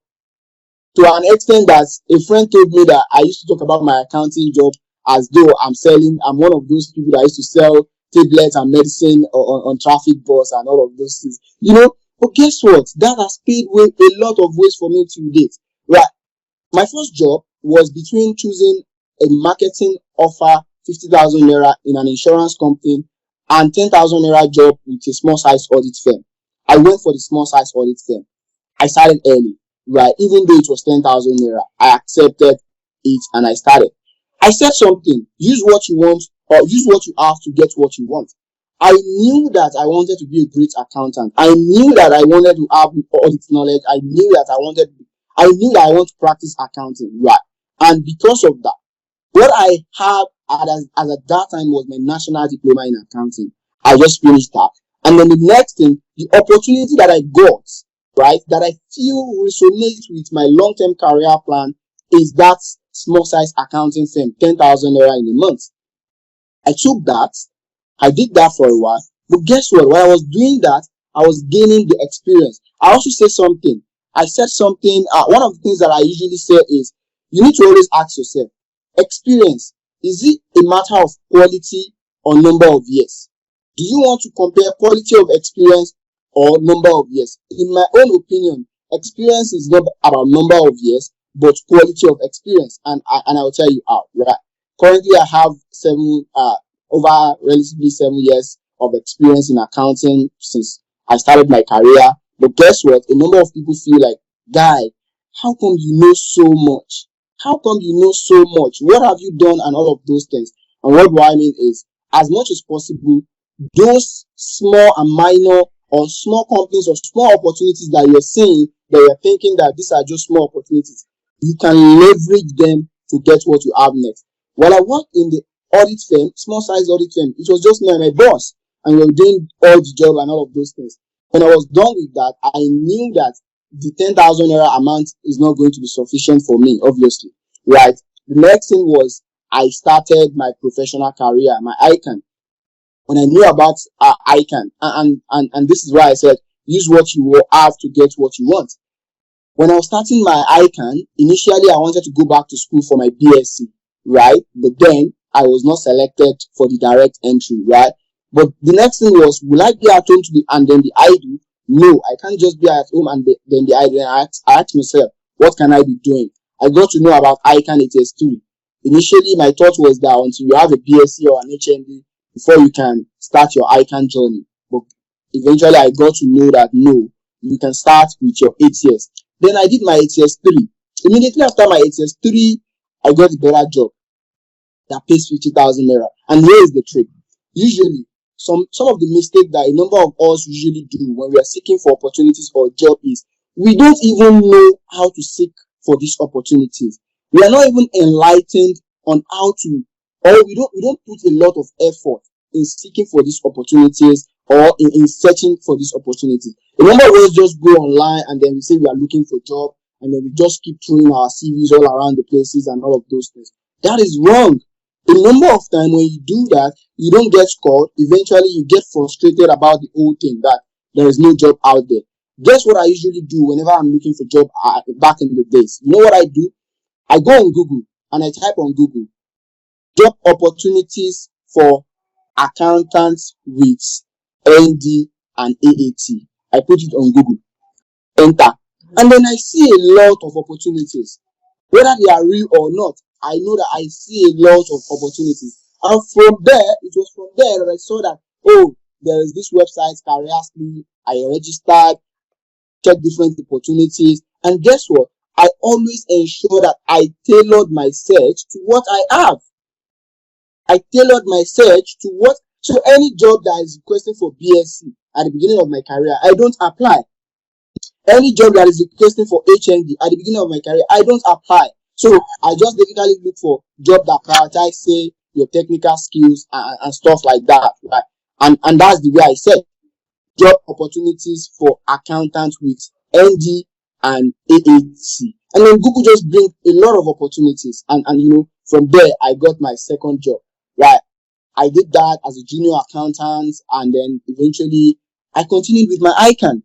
to an extent that a friend told me that I used to talk about my accounting job as though I'm one of those people that used to sell tablets and medicine on traffic bus and all of those things. You know, but guess what? That has paid way a lot of ways for me to date. Right. My first job was between choosing a marketing offer, 50,000 naira in an insurance company, and 10,000 naira job with a small size audit firm. I went for the small size audit firm. I started early, right? Even though it was 10,000 naira, I accepted it and I started. I said something, use what you want or use what you have to get what you want. I knew that I wanted to be a great accountant. I knew that I wanted to have audit knowledge. I knew that I want to practice accounting, right? And because of that, what I had as at that time was my national diploma in accounting. I just finished that. And then the next thing, the opportunity that I got, right, that I feel resonates with my long-term career plan is that small size accounting firm, 10,000 naira in a month. I took that. I did that for a while. But guess what? When I was doing that, I was gaining the experience. I also said something. One of the things that I usually say is, you need to always ask yourself, experience, is it a matter of quality or number of years? Do you want to compare quality of experience or number of years? In my own opinion, experience is not about number of years, but quality of experience. And I'll tell you how, right? Currently, I have over relatively 7 years of experience in accounting since I started my career. But guess what? A number of people feel like, guy, how come you know so much? How come you know so much? What have you done and all of those things? And what do I mean is, as much as possible, those small and minor or small companies or small opportunities that you're seeing, that you're thinking that these are just small opportunities, you can leverage them to get what you have next. While I worked in the audit firm, small size audit firm, it was just me and my boss, and we were doing all the job and all of those things. When I was done with that, I knew that the 10,000 naira amount is not going to be sufficient for me, obviously, right? The next thing was I started my professional career, my ICAN. When I knew about ICAN, and this is why I said, use what you will have to get what you want. When I was starting my ICAN, initially I wanted to go back to school for my BSc, right? But then I was not selected for the direct entry, right? But the next thing was, will I be at home and then be idle? No, I can't just be at home and then be idle. I asked myself, what can I be doing? I got to know about ICAN HS3. Initially, my thought was that until you have a BSc or an HND, before you can start your ICAN journey. But eventually, I got to know that no, you can start with your ATS. Then I did my HS3. Immediately after my HS3, I got a better job that pays 50,000 naira. And here is the trick. Usually, some of the mistakes that a number of us usually do when we are seeking for opportunities or job is, we don't even know how to seek for these opportunities. We are not even enlightened on how to, or we don't put a lot of effort in seeking for these opportunities or in searching for these opportunities. A number of us just go online and then we say we are looking for job, and then we just keep throwing our CVs all around the places and all of those things. That is wrong. A number of times when you do that, you don't get scored. Eventually, you get frustrated about the whole thing, that there is no job out there. Guess what I usually do whenever I'm looking for job back in the days? You know what I do? I go on Google and I type on Google, job opportunities for accountants with ND and AAT. I put it on Google, enter, and then I see a lot of opportunities. Whether they are real or not, I know that I see a lot of opportunities. And from there, it was from there that I saw that, oh, there is this website, Careersly. I registered, checked different opportunities, and guess what? I always ensure that I tailored my search to what I have. I tailored my search to what, so any job that is requesting for BSc at the beginning of my career, I don't apply. Any job that is requesting for HND at the beginning of my career, I don't apply. So I just basically look for job that prioritize, say, your technical skills and stuff like that, right? And that's the way I said job opportunities for accountants with ND and AAC. And then Google just bring a lot of opportunities. And you know, from there, I got my second job, right? I did that as a junior accountant, and then eventually I continued with my ICAN.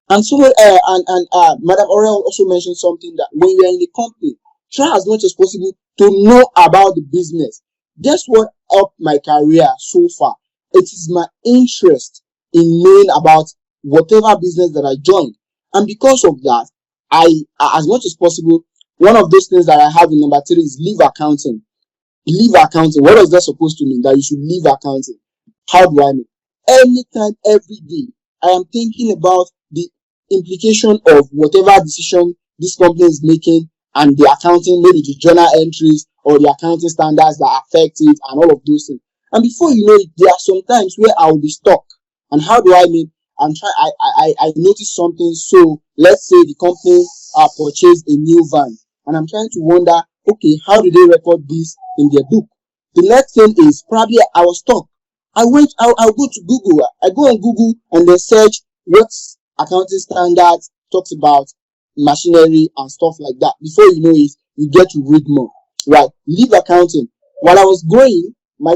And so, Madam Aurel also mentioned something that when you're in the company, try as much as possible to know about the business. Guess what helped my career so far? It is my interest in knowing about whatever business that I joined. And because of that, as much as possible, one of those things that I have in number 3 is leave accounting. Leave accounting. What is that supposed to mean? That you should leave accounting. How do I mean? Anytime, every day, I am thinking about the implication of whatever decision this company is making and the accounting, maybe the journal entries or the accounting standards that affect it and all of those things. And before you know it, there are some times where I will be stuck. And how do I mean? I noticed something. So let's say the company purchased a new van, and I'm trying to wonder, okay, how do they record this in their book? The next thing is probably I was stuck. I'll go to Google. I go on Google and then search what accounting standards talks about machinery and stuff like that. Before you know it, you get to read more. Right? Leave accounting. While I was growing, my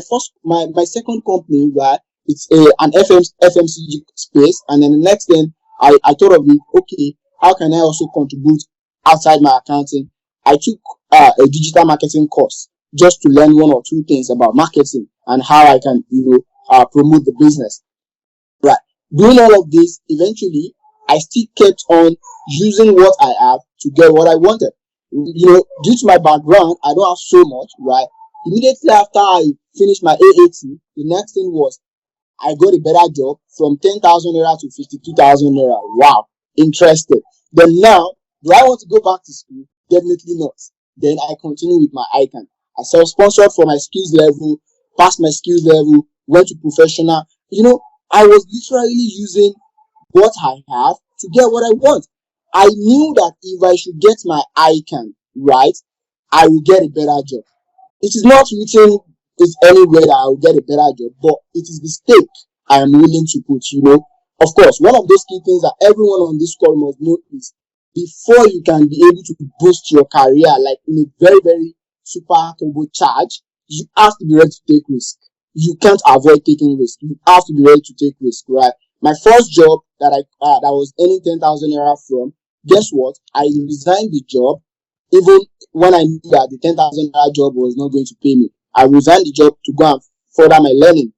second company, right? It's an FMCG space, and then the next thing I thought of it, okay, how can I also contribute outside my accounting? I took a digital marketing course just to learn 1 or 2 things about marketing and how I can, promote the business. Right. Doing all of this, eventually, I still kept on using what I have to get what I wanted. Due to my background, I don't have so much, right? Immediately after I finished my AAT, the next thing was I got a better job from 10,000 naira to 52,000 naira. Wow, interested. Then now, do I want to go back to school? Definitely not. Then I continue with my ICAN. I self-sponsored for my skills level, passed my skills level, went to professional. I was literally using what I have to get what I want. I knew that if I should get my ICAN right, I will get a better job. It is not written anywhere that I will get a better job, but it is the stake I am willing to put. Of course, one of those key things that everyone on this call must know is before you can be able to boost your career, like in a very, very super turbo charge, you have to be ready to take risk. You can't avoid taking risk. You have to be ready to take risk, right? My first job that I was earning 10,000 naira from, guess what? I resigned the job even when I knew that the 10,000 naira job was not going to pay me. I resigned the job to go and further my learning,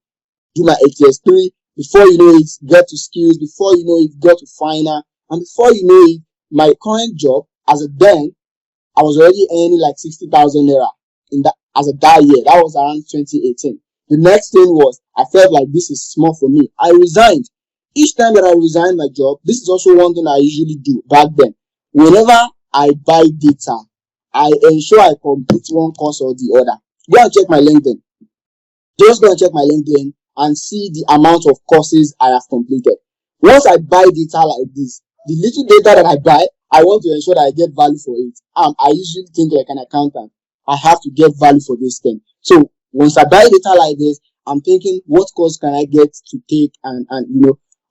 do my ATS3. Before you know it, get to skills. Before you know it, get to final. And before you know it, my current job, as a then, I was already earning like 60,000 naira that year. That was around 2018. The next thing was, I felt like this is small for me. I resigned. Each time that I resigned my job, this is also one thing I usually do back then. Whenever I buy data, I ensure I complete one course or the other. Go and check my LinkedIn. Just go and check my LinkedIn and see the amount of courses I have completed. Once I buy data like this, the little data that I buy, I want to ensure that I get value for it. I usually think like an accountant. I have to get value for this thing. So once I buy data like this, I'm thinking, what course can I get to take? And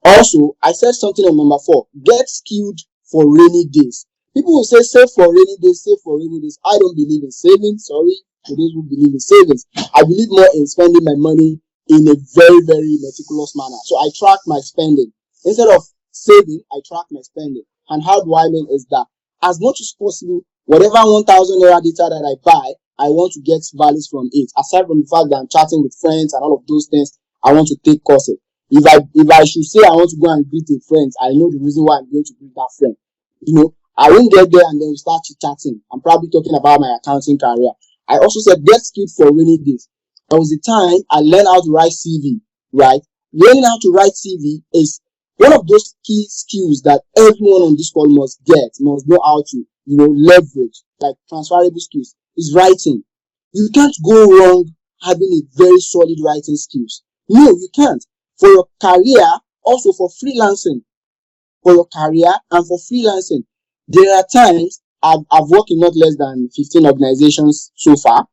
also, I said something on number 4, get skilled for rainy days. People will say, save for rainy days, save for rainy days. I don't believe in saving. Sorry to those who believe in savings. I believe more in spending my money in a very, very meticulous manner. So I track my spending. Instead of saving, I track my spending. And how do I mean is that as much as possible, whatever 1,000 naira data that I buy, I want to get values from it. Aside from the fact that I'm chatting with friends and all of those things, I want to take courses. If I should say I want to go and greet a friend, I know the reason why I'm going to greet that friend. I won't get there and then we start chatting. I'm probably talking about my accounting career. I also said get skilled for rainy days. There was a time I learned how to write CV, right? Learning how to write CV is one of those key skills that everyone on this call must know how to, leverage, like transferable skills, is writing. You can't go wrong having a very solid writing skills. No, you can't. For your career, also for freelancing, for your career and for freelancing, there are times I've worked in not less than 15 organizations so far.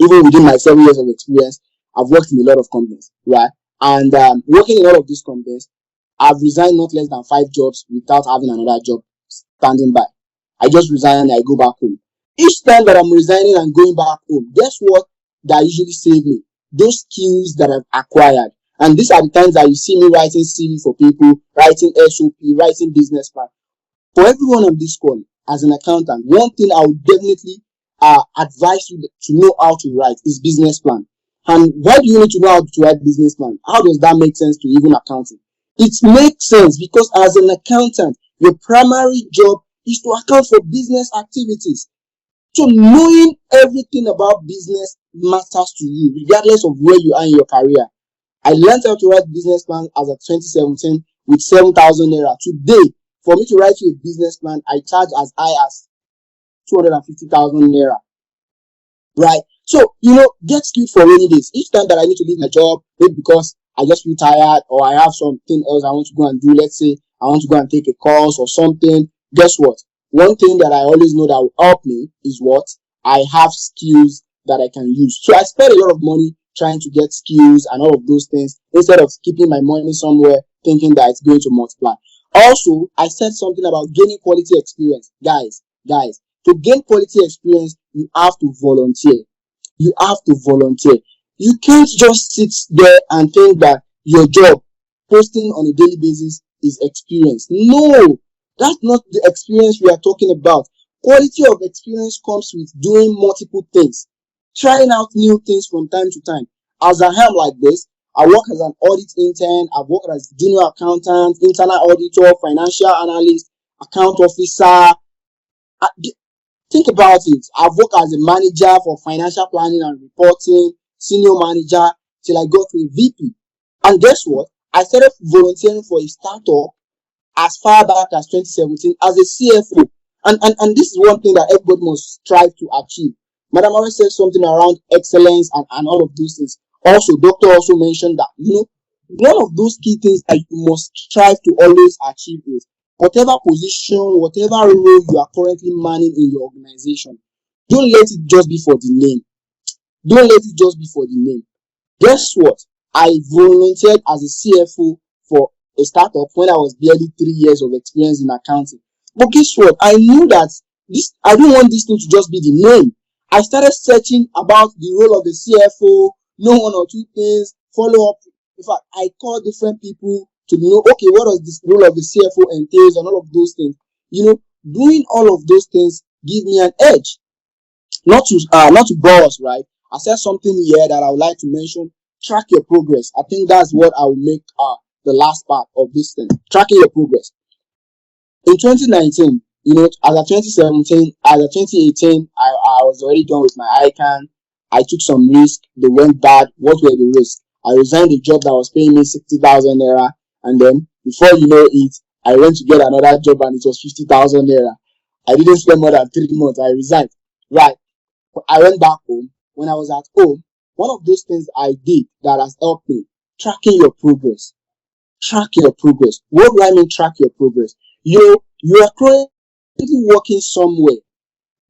even within my 7 years of experience, I've worked in a lot of companies, right? And working in all of these companies, I've resigned not less than 5 jobs without having another job standing by. I just resign and I go back home. Each time that I'm resigning and going back home, guess what? That usually save me? Those skills that I've acquired. And these are the times that you see me writing CV for people, writing SOP, writing business plan. For everyone on this call, as an accountant, one thing I would definitely advise you to know how to write is business plan. And why do you need to know how to write business plan? How does that make sense to even accounting? It makes sense because as an accountant, your primary job is to account for business activities. So knowing everything about business matters to you, regardless of where you are in your career. I learned how to write business plan as of 2017 with 7,000 naira. Today, for me to write you a business plan, I charge as high as 250,000 naira. Right? So, get skilled for rainy days. Each time that I need to leave my job, maybe because I just feel tired or I have something else I want to go and do, let's say I want to go and take a course or something, guess what? One thing that I always know that will help me is what? I have skills that I can use. So I spend a lot of money trying to get skills and all of those things instead of keeping my money somewhere thinking that it's going to multiply. Also, I said something about gaining quality experience. Guys, to gain quality experience, you have to volunteer. You have to volunteer. You can't just sit there and think that your job, posting on a daily basis, is experience. No, that's not the experience we are talking about. Quality of experience comes with doing multiple things, trying out new things from time to time. As I am like this, I work as an audit intern, I've worked as junior accountant, internal auditor, financial analyst, account officer. Think about it. I've worked as a manager for financial planning and reporting, senior manager, till I got to a VP. And guess what? I started volunteering for a startup as far back as 2017 as a CFO. And this is one thing that everybody must strive to achieve. Madam always said something around excellence and all of those things. Also, doctor also mentioned that, one of those key things that you must strive to always achieve is whatever position, whatever role you are currently manning in your organization, don't let it just be for the name. Don't let it just be for the name. Guess what? I volunteered as a CFO for a startup when I was barely 3 years of experience in accounting. But guess what? I knew that I don't want this thing to just be the name. I started searching about the role of the CFO, know one or two things, follow up. In fact, I called different people to know, okay, what does this role of the CFO entails and all of those things. Doing all of those things give me an edge. Not to bore us, right? I said something here that I would like to mention. Track your progress. I think that's what I will make the last part of this thing. Tracking your progress. In 2019, as of 2017, as of 2018, I was already done with my ICAN. I took some risk. They went bad. What were the risks? I resigned a job that was paying me 60,000 naira. And then, before you know it, I went to get another job and it was 50,000 naira. I didn't spend more than 3 months. I resigned. Right. I went back home. When I was at home, one of those things I did that has helped me, tracking your progress. Track your progress. What do I mean track your progress? You are currently working somewhere.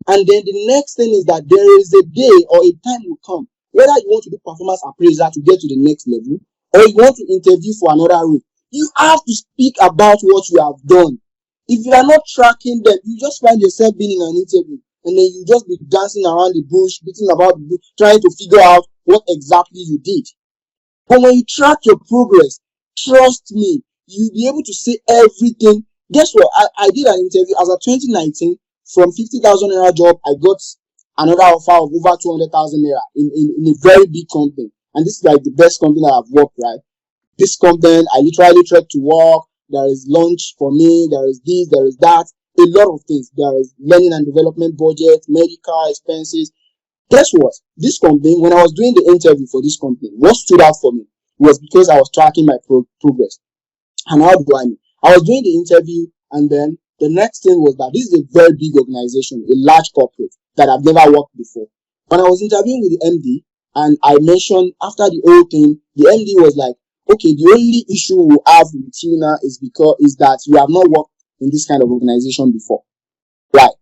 And then the next thing is that there is a day or a time will come, whether you want to do performance appraisal to get to the next level, or you want to interview for another role. You have to speak about what you have done. If you are not tracking them, you just find yourself being in an interview, and then you just be dancing around the bush, beating about the bush, trying to figure out what exactly you did. But when you track your progress, trust me, you'll be able to say everything. Guess what? I did an interview as of 2019. From 50,000 naira job, I got another offer of over 200,000 naira in a very big company. And this is like the best company I've worked, right? This company, I literally trek to work. There is lunch for me. There is this, there is that. A lot of things. There is learning and development budget, medical expenses. Guess what? This company, when I was doing the interview for this company, what stood out for me was because I was tracking my progress. And how do I mean? I was doing the interview, and then the next thing was that this is a very big organization, a large corporate that I've never worked before. When I was interviewing with the MD, and I mentioned after the whole thing, the MD was like, okay, the only issue we have with you now is that you have not worked in this kind of organization before. Right.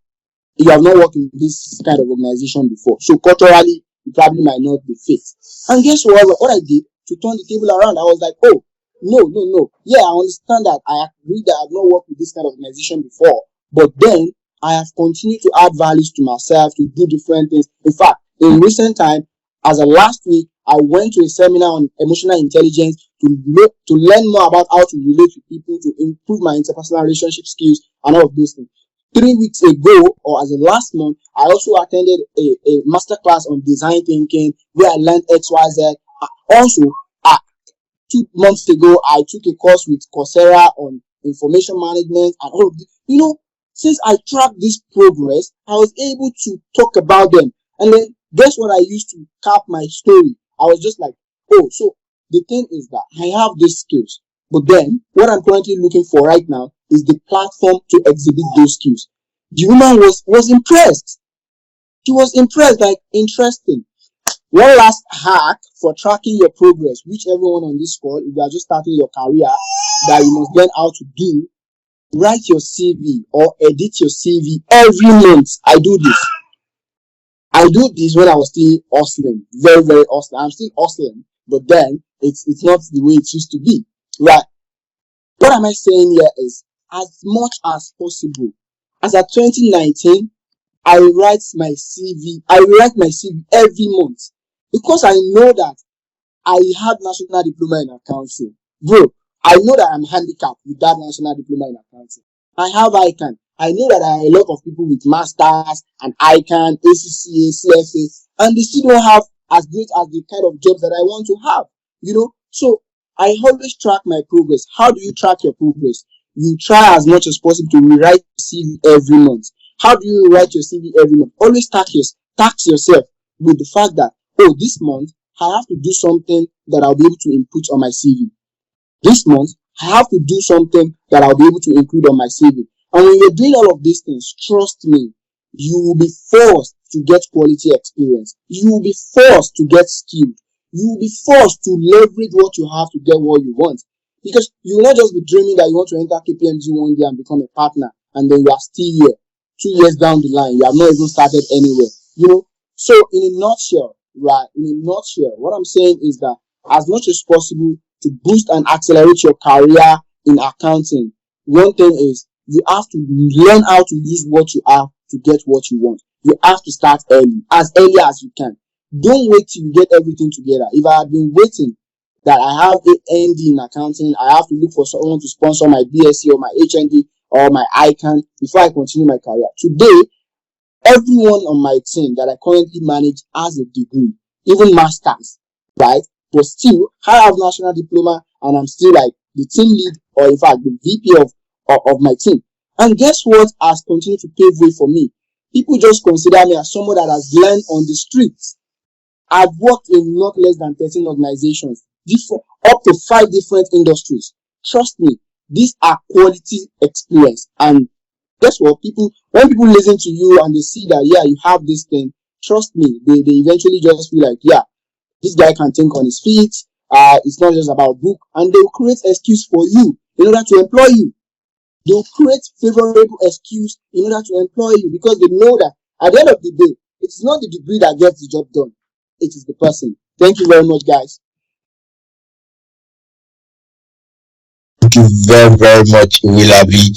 You have not worked in this kind of organization before. So culturally, you probably might not be fit. And guess what? What I did to turn the table around, I was like, oh, no. Yeah, I understand that. I agree that I've not worked with this kind of organization before, but then I have continued to add values to myself, to do different things. In fact, in recent time, as of last week, I went to a seminar on emotional intelligence to learn more about how to relate with people, to improve my interpersonal relationship skills and all of those things. 3 weeks ago, or as of last month, I also attended a masterclass on design thinking where I learned XYZ. Also, 2 months ago, I took a course with Coursera on information management and all of this. Since I tracked this progress, I was able to talk about them. And then guess what I used to cap my story? I was just like, oh, so the thing is that I have these skills. But then what I'm currently looking for right now is the platform to exhibit those skills. The woman was impressed. She was impressed, like, interesting. One last hack for tracking your progress, which everyone on this call, if you are just starting your career, that you must learn how to do, write your CV or edit your CV every month. I do this when I was still hustling, very, very hustling. I'm still hustling, but then it's not the way it used to be, right? What am I saying here is, as much as possible, as at 2019, I write my CV every month because I know that I had national diploma in accounting. Bro, I know that I'm handicapped with that national diploma in accounting. I have ICAN. I know that there are a lot of people with masters and ICAN, ACCA, CFA, and they still don't have as great as the kind of jobs that I want to have, So I always track my progress. How do you track your progress? You try as much as possible to rewrite your CV every month. How do you write your CV every month? Always tax yourself with the fact that, oh, this month I have to do something that I'll be able to input on my CV. This month I have to do something that I'll be able to include on my CV. And when you're doing all of these things, trust me, you will be forced to get quality experience. You will be forced to get skilled. You will be forced to leverage what you have to get what you want. Because you will not just be dreaming that you want to enter KPMG one day and become a partner, and then you are still here 2 years down the line. You have not even started anywhere. So in a nutshell, what I'm saying is that as much as possible to boost and accelerate your career in accounting, one thing is you have to learn how to use what you have to get what you want. You have to start early as you can. Don't wait till you get everything together. If I had been waiting that I have a ND in accounting, I have to look for someone to sponsor my BSc or my HND or my ICAN before I continue my career. Today, everyone on my team that I currently manage has a degree, even masters, right? But still, I have national diploma and I'm still like the team lead, or in fact, the VP of my team. And guess what has continued to pave way for me? People just consider me as someone that has learned on the streets. I've worked in not less than 13 organizations, up to 5 different industries. Trust me, these are quality experience. And guess what? When people listen to you and they see that, yeah, you have this thing, trust me, they eventually just feel like, yeah, this guy can think on his feet. It's not just about book. And they'll create excuse for you in order to employ you. They'll create favorable excuse in order to employ you because they know that at the end of the day, it is not the degree that gets the job done. It is the person. Thank you very much, guys. Thank you very, very much, Willaby.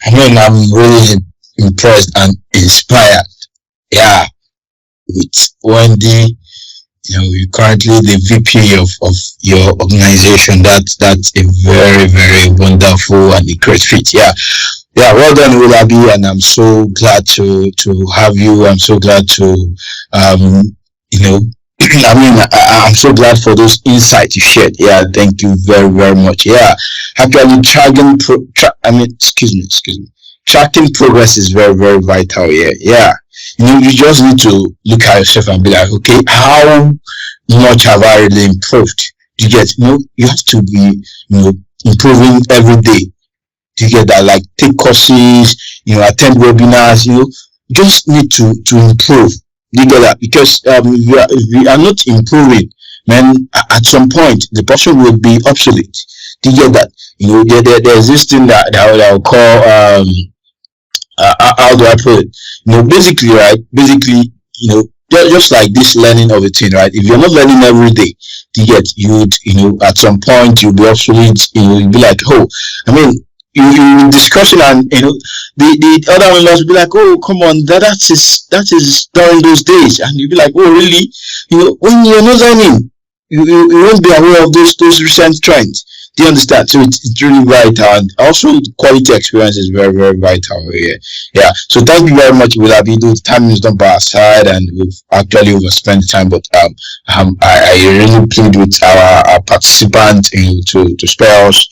I'm really impressed and inspired. Yeah, with Wendy, you're currently the VP of your organization. That's a very, very wonderful and a great fit. Yeah, well done, Willaby, and I'm so glad to have you. I'm so glad to I'm so glad for those insights you shared. Yeah, thank you very, very much. Yeah, actually, tracking progress is very, very vital. Yeah. You just need to look at yourself and be like, okay, how much have I really improved? You get, you have to be, improving every day. Do you get that? Like, take courses, attend webinars, just need to improve. You get that? Because if we are not improving, man, at some point the person will be obsolete. Do you get that? There's this thing that I'll call how do I put it? Basically, just like this learning of a thing, right? If you're not learning every day, at some point you'll be obsolete. You'll be like, oh, I mean, you discuss it, and the other members will be like, oh, come on, that is during those days, and you'll be like, oh, really? When you're not learning, you won't be aware of those recent trends. Do you understand? So it's really vital, and also quality experience is very, very vital here. Yeah. So thank you very much, Wilabi. The time is not by our side, and we've actually overspent the time. But I really plead with our participants, to spare us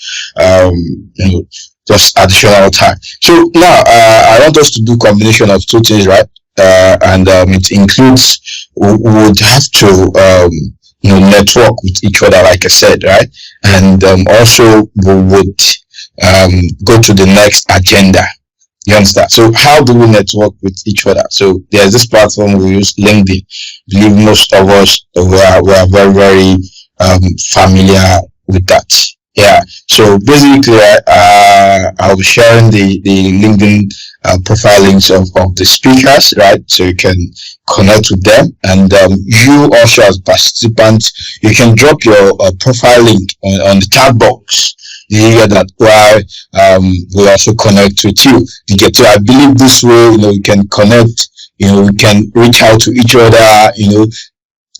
just additional time. So now I want us to do combination of two things, right? And it includes, we would have to network with each other, like I said, right? And also we would go to the next agenda. You understand? So how do we network with each other? So there's this platform we use, LinkedIn. I believe most of us we are very, very familiar with that. Yeah. So basically, I'll be sharing the LinkedIn profile links of the speakers, right? So you can connect with them, and you also as participants, you can drop your profile link on the chat box. You get that? While we also connect with you. You get to. I believe this way, we can connect. We can reach out to each other.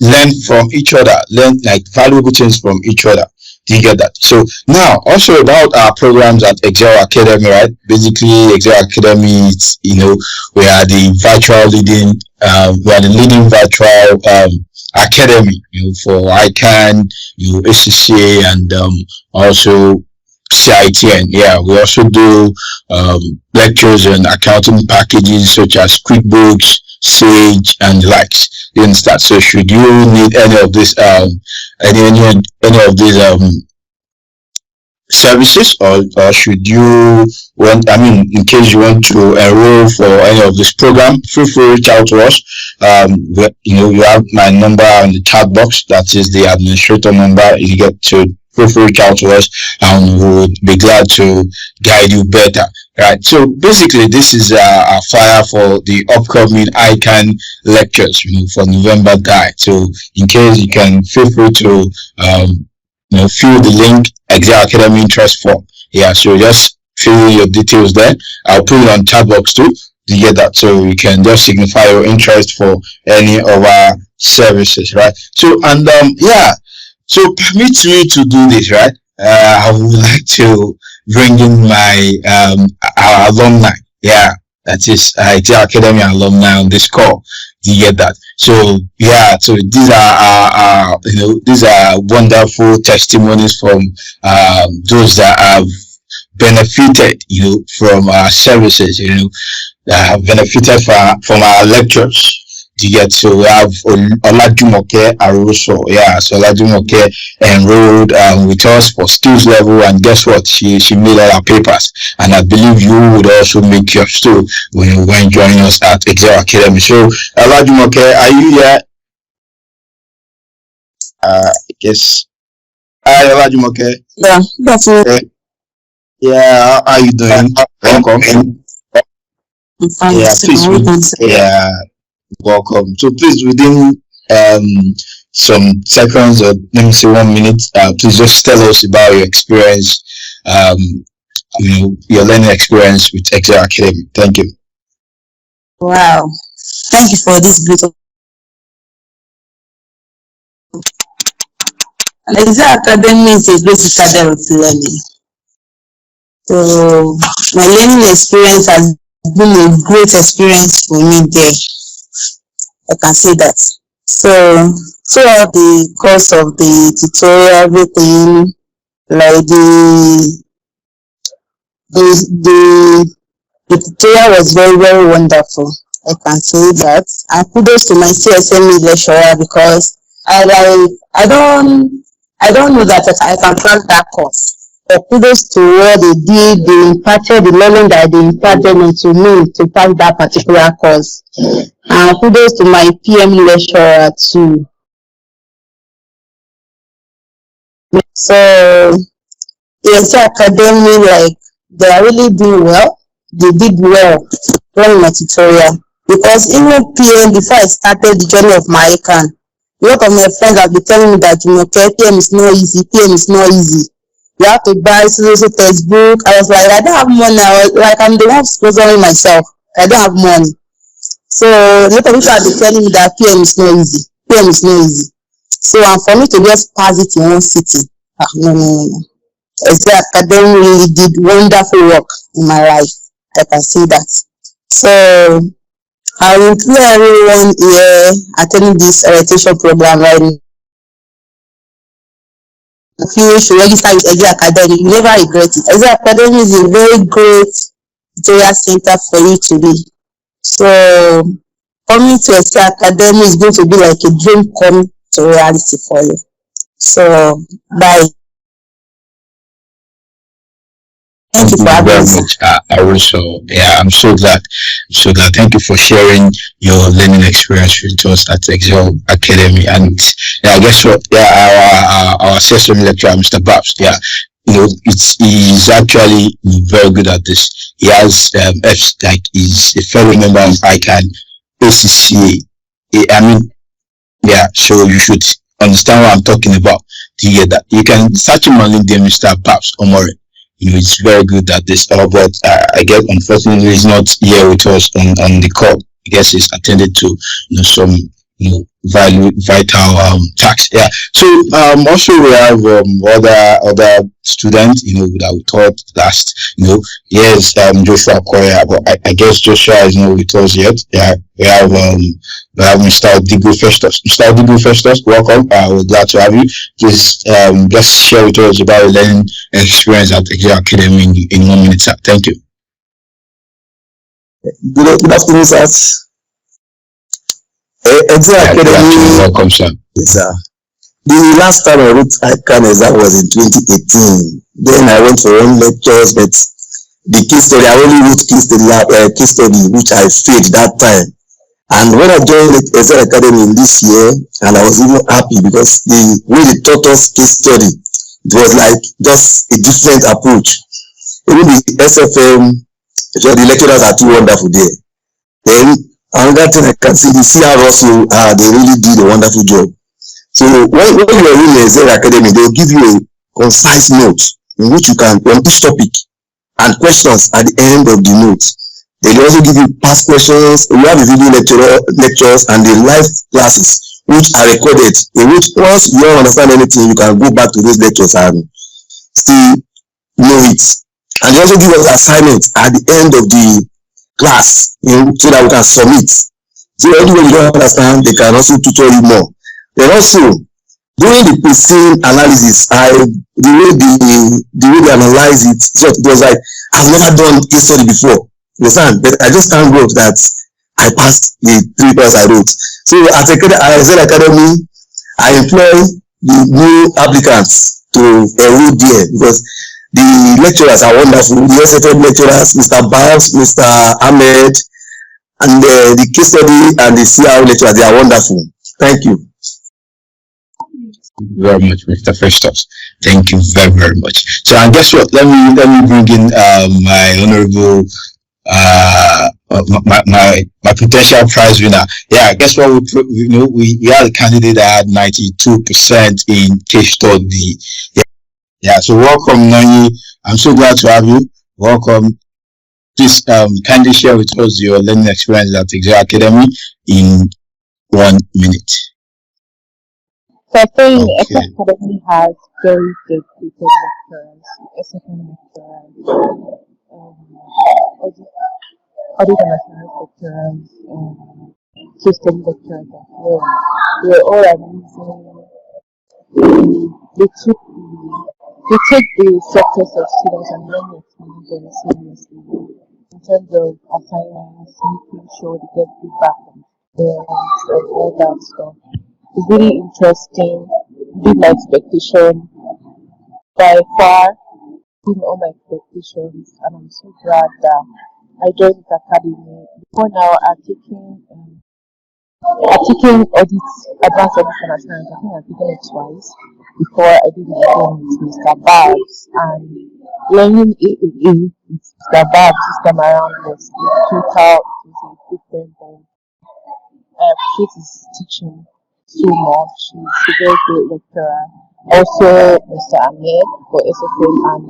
Learn from each other. Learn like valuable things from each other. Do you get that? So now also about our programs at Agile Academy, right? Basically, Agile Academy is, we are the leading virtual academy, for ICAN, ACCA, and also CITN. Yeah, we also do lectures on accounting packages such as QuickBooks, Sage, and the likes. You understand? So should you need any of this any of these services, or should you in case you want to enroll for any of this program, feel free to reach out to us. You have my number on the chat box. That is the administrator number. You get to feel free to reach out to us, and we would be glad to guide you better. Right. So basically, this is a flyer for the upcoming ICAN lectures, for November guide. So in case you can feel free to fill the link, Agile Academy interest form. Yeah. So just fill your details there. I'll put it on chat box too. To get that, so you can just signify your interest for any of our services. Right. So So permit me to do this, right? I would like to bring in my our alumni. Yeah, that is Agile Academy alumni on this call. Do you get that? So so these are wonderful testimonies from those that have benefited from our services, that have benefited from our lectures. You get, so we have Olajumoke Aroso. Yeah, so Olajumoke enrolled with us for skills level, and guess what? She made all her papers, and I believe you would also make yours too when joining us at Agile Academy. So Olajumoke, are you here? Yes. Hi, Olajumoke. Yeah, that's it. Yeah, how are you doing? Welcome. I'm fine. Yeah, please. Yeah. Welcome. So please, within some seconds, or let me say 1 minute, please just tell us about your experience, your learning experience with Agile Academy. Thank you. Wow. Thank you for this beautiful. Agile Academy is a great citadel of learning. So my learning experience has been a great experience for me there. I can say that. So throughout the course of the tutorial, everything, like the tutorial was very, very wonderful. I can say that. And kudos to my CSME lecturer, because I don't know that I can pass that course. But kudos to what they did. They imparted the learning that they imparted into me to pass that particular course. And kudos to my PM lecturer too. So the academy, like, they are really doing well. They did well during my tutorial. Because even PM, before I started the journey of my ICAN, a lot of my friends have been telling me that, okay, PM is not easy, PM is not easy. You have to buy so textbook. I was like, I don't have money. I was like, I'm the one sponsoring myself. I don't have money. So a lot of people have been telling me that PM is not easy. PM is not easy. So and for me to just pass it in one sitting, no. ACCA Academy really did wonderful work in my life. I can see that. So I will include everyone here attending this orientation program right now. If you should register with ACCA Academy, you never regret it. ACCA Academy is a very great tutorial center for you to be. So coming to ACCA Academy is going to be like a dream come to reality for you. So bye. Thank you for having me. I also, yeah, I'm so glad. Thank you for sharing your learning experience with us at Agile Academy. And yeah, guess what? Yeah, our session lecturer, Mr. Babs, yeah, he's actually very good at this. He has like he's a fellow member of ICAN, ACCA. I mean, yeah, so you should understand what I'm talking about. Do you get that? You can search him on LinkedIn, Mr. Babs Omore. It's very good at this, but I guess unfortunately he's not here with us on the call. I guess he's attended to some vital tasks. Yeah. So also we have other students that we taught last. Yes, Joshua Koya, but I guess Joshua is not with us yet. Yeah. We have Mr. Digo Festus. Mr. Digo Festus, welcome. We're glad to have you. Just share with us about your learning experience at Agile Academy in 1 minute, sir. Thank you. Good afternoon, sir. Agile Academy. Welcome, sir. Yes, sir. The last time I wrote ICAN exam was in 2018. Then I went for one lectures, but the case study, I only wrote case study, which I failed that time. And when I joined the Agile Academy in this year, and I was even happy because the way they taught us case study, it was like just a different approach. Even the SFM, the lecturers are too wonderful there. Then another thing I can see, the CR also, they really did a wonderful job. So when you are in the Agile Academy, they will give you a concise note in which you can, on each topic, and questions at the end of the note. They also give you past questions. We have the video lectures and the live classes, which are recorded, in which once you don't understand anything, you can go back to those lectures and still know it. And they also give us assignments at the end of the class, so that we can submit. So anyway you don't understand, they can also tutor you more. Then also, during the pre-scene analysis, the way they analyze it, so it was like, I've never done case study before. Understand? But I just thank God that I passed the 3 papers I wrote. So at Agile Academy, I employ the new applicants to enroll there because the lecturers are wonderful. The SFM lecturers, Mr. Babs, Mr. Ahmed, and the case study and the CR lecturers, they are wonderful. Thank you. Very much, Mr. Festus. Thank you very, very much. So, and guess what? Let me bring in my honorable my potential prize winner. Yeah, guess what? We had a candidate that had 92% in case study. Yeah. So welcome, Nani. I'm so glad to have you. Welcome. Please kindly share with us your learning experience at Agile Academy in 1 minute. So I think ACCA Academy has very good people lecturers, SFM lecturers, audit and assurance lecturers, system lecturers as well. They're all amazing. They take the success of students and learning experience very seriously in terms of assignments, making sure they get feedback from parents and all that stuff. It's really interesting, beat my expectation by far, beating all my expectations, and I'm so glad that I joined this academy. Before now, I'm taking audit, advanced audit and assurance. I think I've taken it twice before I did it again with Mr. Babs, and learning AAA It's the bad system around was total, it was a different ball. Kate is teaching so much. She's a very great lecturer. Also, Mr. Ahmed for SFM and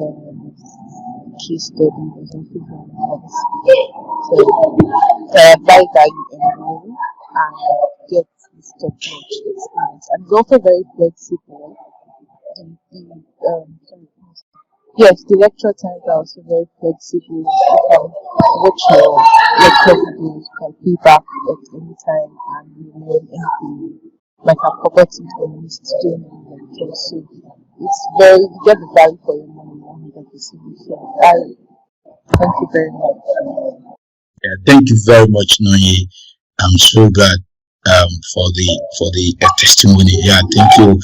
case study was also very nice. So, I advise that you enroll and get this top-notch experience. And it's also very flexible. Sorry, yes, the lecture times are also very flexible. You can watch your lecture videos, you can pay back at any time, and you learn anything you might have forgotten or missed during the lecture. So it's very, you get the value for your money 100%. So I thank you very much. Yeah, thank you very much, Noye. I'm so glad for the testimony. Yeah, thank you.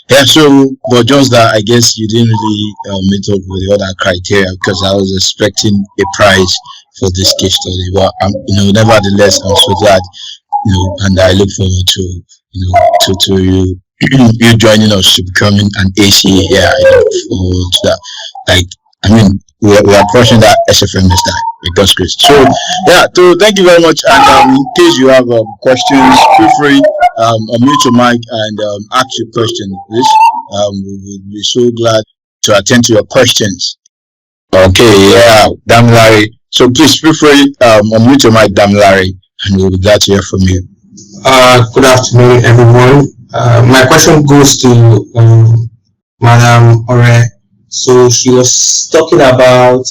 Yeah, so but just that I guess you didn't really meet up with the other criteria because I was expecting a prize for this case study. But nevertheless, I'm so glad, and I look forward to to you you joining us to becoming an ACA. Yeah, I look forward to that. Like, I mean, we are approaching that SFM this time with God's grace. So yeah, so thank you very much. And in case you have questions, feel free unmute your mic and ask your question, please. We will be so glad to attend to your questions. Okay, yeah, Damilare. So please feel free unmute your mic, Damilare, and we'll be glad to hear from you. Good afternoon, everyone. My question goes to Madam Ore. So she was talking about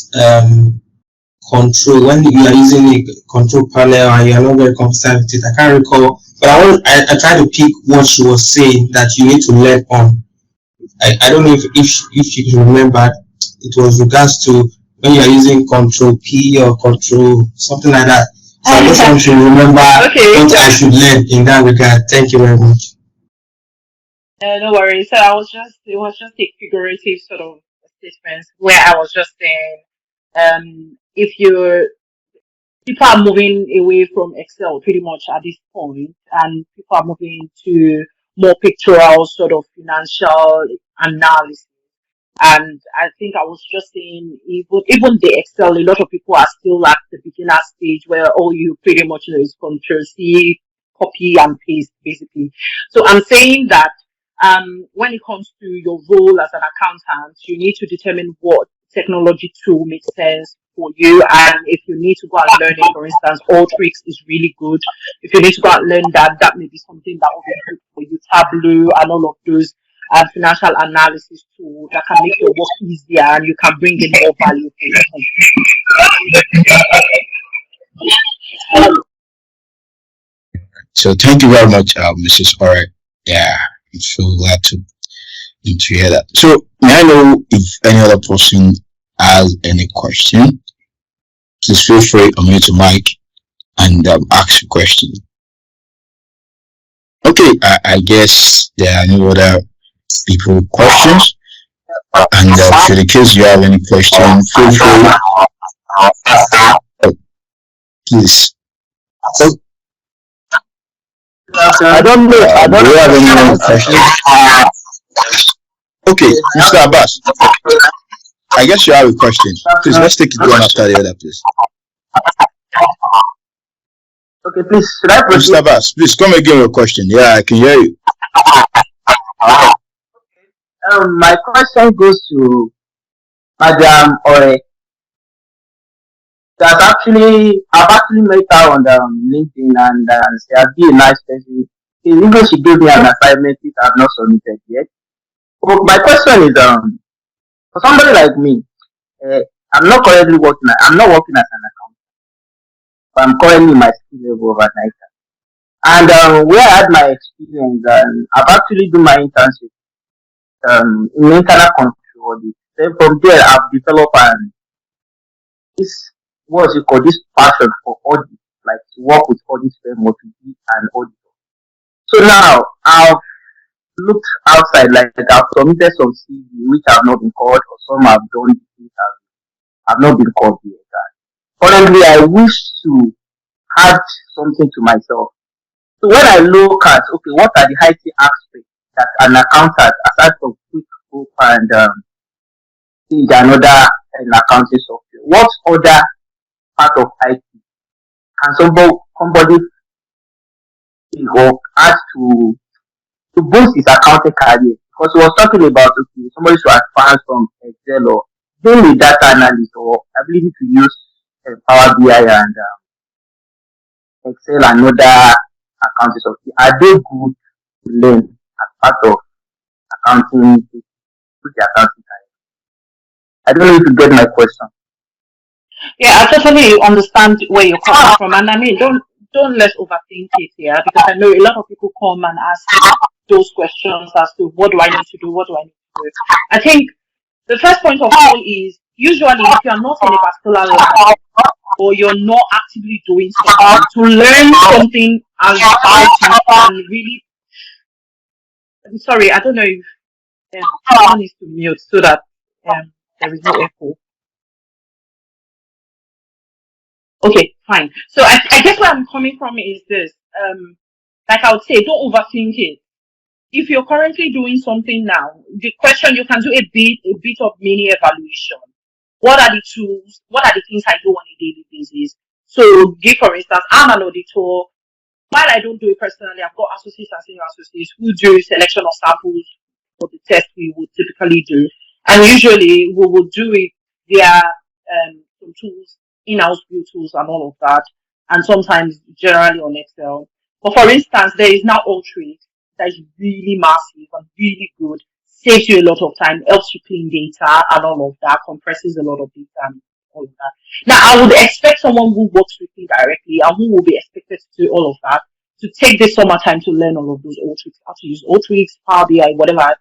control. When you are using a control panel and you are not very comfortable with it, I can't recall, but I tried to pick what she was saying that you need to learn on. I don't know if she can remember. It was regards to when you are using control P or control something like that. So I just want to remember what I should learn in that regard. Thank you very much. No worries. So it was just a figurative sort of statement where I was just saying, if people are moving away from Excel pretty much at this point, and people are moving to more pictorial sort of financial analysis. And I think I was just saying, even the Excel, a lot of people are still at the beginner stage where all you pretty much know is Control C, copy and paste, basically. So I'm saying that when it comes to your role as an accountant, you need to determine what technology tool makes sense for you. And if you need to go and learn it, for instance, Alltricks is really good. If you need to go and learn that may be something that will be good for you. Tableau and all of those financial analysis tool that can make your work easier and you can bring in more value for your company. So thank you very much, Mrs. Ore. Yeah, I'm so glad to hear that. So may I know if any other person has any question? Please feel free to unmute your mic and ask a question. Okay, I guess there are no other people with questions. And for the case you have any question, feel free. Please. I don't know. Do you have any other questions? Okay, Mr. Abbas. I guess you have a question. Please, let's take it one after the other, please. Okay, please, should I proceed? Mr. Abbas, please come again with a question. Yeah, I can hear you. My question goes to Madam Ore. I've actually met her on LinkedIn, and she has been a nice person. Even she gave me an assignment which I have not submitted yet. But my question is, for somebody like me, I'm not working as an accountant, but I'm currently in my skill level of an ICAN. And where I had my experience, I've actually done my internship in internal control audit. Then from there, I've developed this passion for audit, like to work with audit framework to be an auditor. So now I've looked outside, like I've submitted some CV which have not been called, or some have done it have not been called yet. Currently, I wish to add something to myself. So when I look at, okay, what are the IT aspects that an accountant, aside from QuickBooks and another accounting software, what other part of IT can somebody ask to boost his accounting career? Because we was talking about, okay, somebody should advance from Excel or being a data analyst or ability to use Power BI and Excel and other accounting software. Are they good to learn as part of accounting, with the accounting career? I don't know if you get my question. Yeah, I totally understand where you're coming from, and I mean, don't let's overthink it here, because I know a lot of people come and ask those questions as to what do I need to do, what do I need to do. I think the first point of all is, usually if you're not in a particular line or you're not actively doing something, to learn something as about it and really, I'm sorry, I don't know if someone needs to mute so that there is no echo. Okay, fine. So I guess where I'm coming from is this. Like I would say, don't overthink it. If you're currently doing something now, the question, you can do a bit of mini evaluation. What are the tools? What are the things I do on a daily basis? So, give for instance, I'm an auditor. While I don't do it personally, I've got associates and senior associates who do selection of samples for the test we would typically do. And usually we would do it via some tools, in-house build tools and all of that. And sometimes generally on Excel. But for instance, there is now Audit that is really massive and really good. Saves you a lot of time, helps you clean data and all of that, compresses a lot of data and all of that. Now, I would expect someone who works with me directly and who will be expected to do all of that to take this summer time to learn all of those Audit, how to use Audit, Power BI, whatever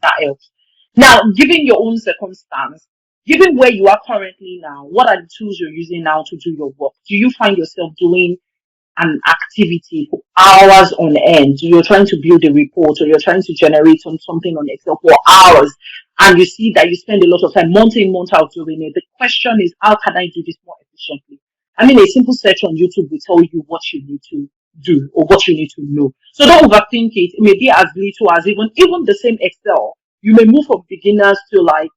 that helps. Now, given your own circumstance, given where you are currently now, what are the tools you're using now to do your work? Do you find yourself doing an activity for hours on end? You're trying to build a report or you're trying to generate something on Excel for hours, and you see that you spend a lot of time month in, month out doing it. The question is, how can I do this more efficiently? I mean, a simple search on YouTube will tell you what you need to do or what you need to know. So don't overthink it. It may be as little as even the same Excel. You may move from beginners to like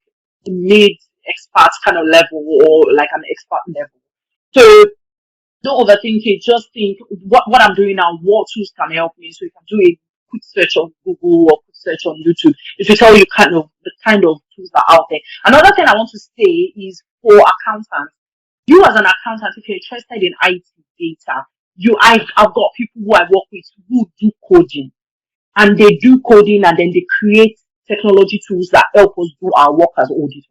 mid expert kind of level or like an expert level. So don't overthink it. Just think what I'm doing now, what tools can help me. So you can do a quick search on Google or quick search on YouTube. It will tell you the kind of tools that are out there. Another thing I want to say is for accountants. You as an accountant, if you're interested in IT data, I've got people who I work with who do coding, and they do coding and then they create technology tools that help us do our work as auditors.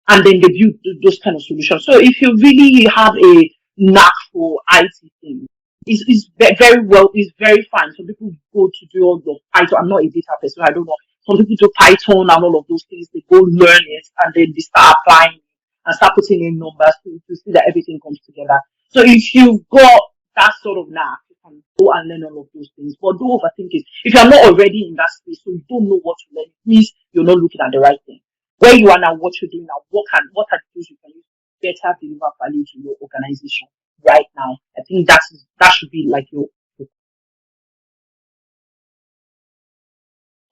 And then they build those kind of solutions. So if you really have a knack for IT things, it's very fine. Some people go to do all the Python. I'm not a data person, I don't know. Some people do Python and all of those things. They go learn it and then they start applying and start putting in numbers to see that everything comes together. So if you've got that sort of knack, you can go and learn all of those things. But don't overthink it. If you're not already in that space, so you don't know what to learn, it means you're not looking at the right thing. Where you are now, what you're doing now, what are the tools you can use to better deliver value to your organization right now? I think that should be like your.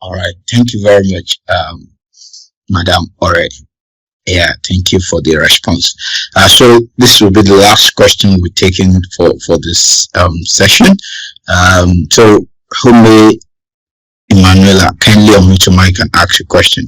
All right. Thank you very much, Madam Ore. Yeah, thank you for the response. So this will be the last question we're taking for this session. So who may Emanuela kindly unmute your mic and ask a question?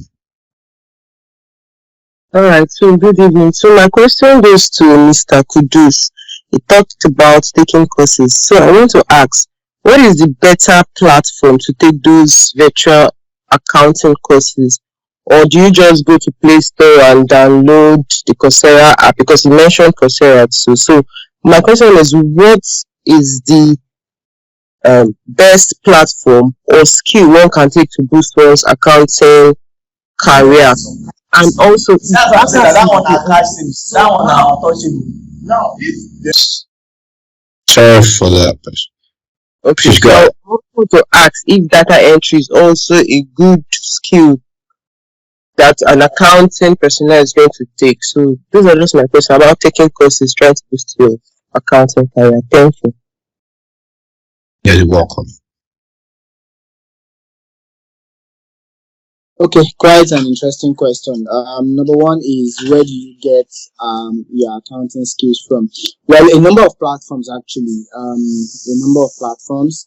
All right, so good evening. So my question goes to Mr. Kudus. He talked about taking courses. So I want to ask, what is the better platform to take those virtual accounting courses? Or do you just go to Play Store and download the Coursera app? Because you mentioned Coursera too. So my question is, what is the best platform or skill one can take to boost one's accounting career? And also, that one attached him. That one are untouchable. Now, Sorry for that. okay, so I want to ask if data entry is also a good skill that an accounting personnel is going to take. So those are just my questions about taking courses, trying to boost your accounting career. Thank you. You're welcome. Okay, quite an interesting question. Number one is, where do you get your accounting skills from? Well, a number of platforms actually. A number of platforms.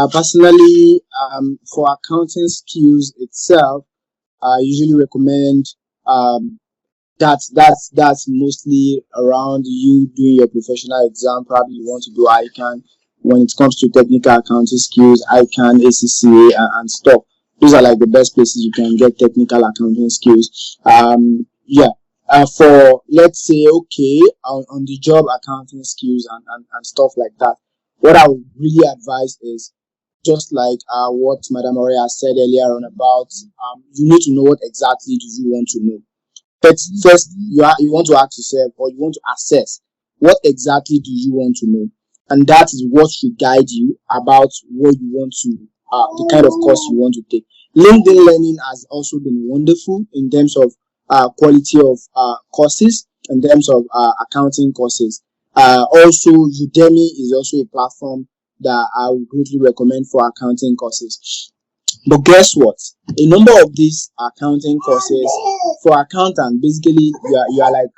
Personally, for accounting skills itself, I usually recommend that's mostly around you doing your professional exam. Probably you want to do ICAN. When it comes to technical accounting skills, ICAN, ACCA, and stuff. Those are like the best places you can get technical accounting skills. Yeah. For, let's say, okay, on the job accounting skills and stuff like that. What I would really advise is, just like what Madam Aurea said earlier on about, you need to know what exactly do you want to know. But first, you want to ask yourself, or you want to assess, what exactly do you want to know, and that is what should guide you about what you want to, the kind of course you want to take. LinkedIn Learning has also been wonderful in terms of quality of courses, in terms of accounting courses. Also, Udemy is also a platform that I would greatly recommend for accounting courses. But guess what? A number of these accounting courses for accountant, basically you are like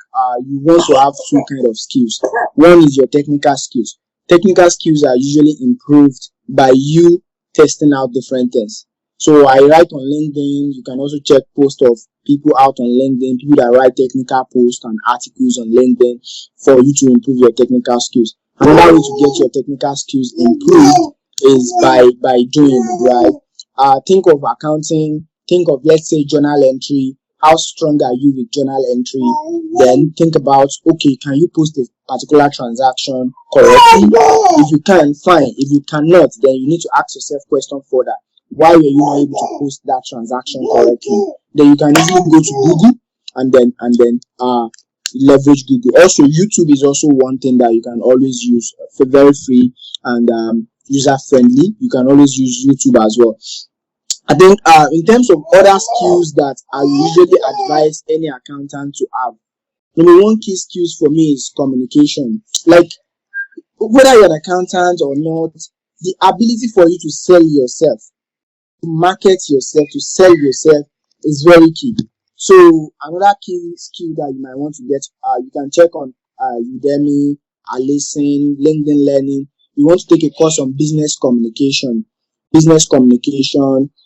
you want to have two kind of skills. One is your technical skills. Technical skills are usually improved by you testing out different things. So I write on LinkedIn. You can also check posts of people out on LinkedIn, people that write technical posts and articles on LinkedIn for you to improve your technical skills. Another way to get your technical skills improved is by doing, right? Think of accounting, think of, let's say, journal entry. How strong are you with journal entry? Then think about, okay, can you post a particular transaction correctly? If you can, fine. If you cannot, then you need to ask yourself question further. Why were you not able to post that transaction correctly? Then you can easily go to Google and then leverage Google. Also, YouTube is also one thing that you can always use for very free and user friendly. You can always use YouTube as well. I think in terms of other skills that I usually advise any accountant to have, number one key skills for me is communication. Like, whether you're an accountant or not, the ability for you to sell yourself, to market yourself, to sell yourself is very key. So another key skill that you might want to get, you can check on Udemy, Listen, LinkedIn Learning. You want to take a course on business communication,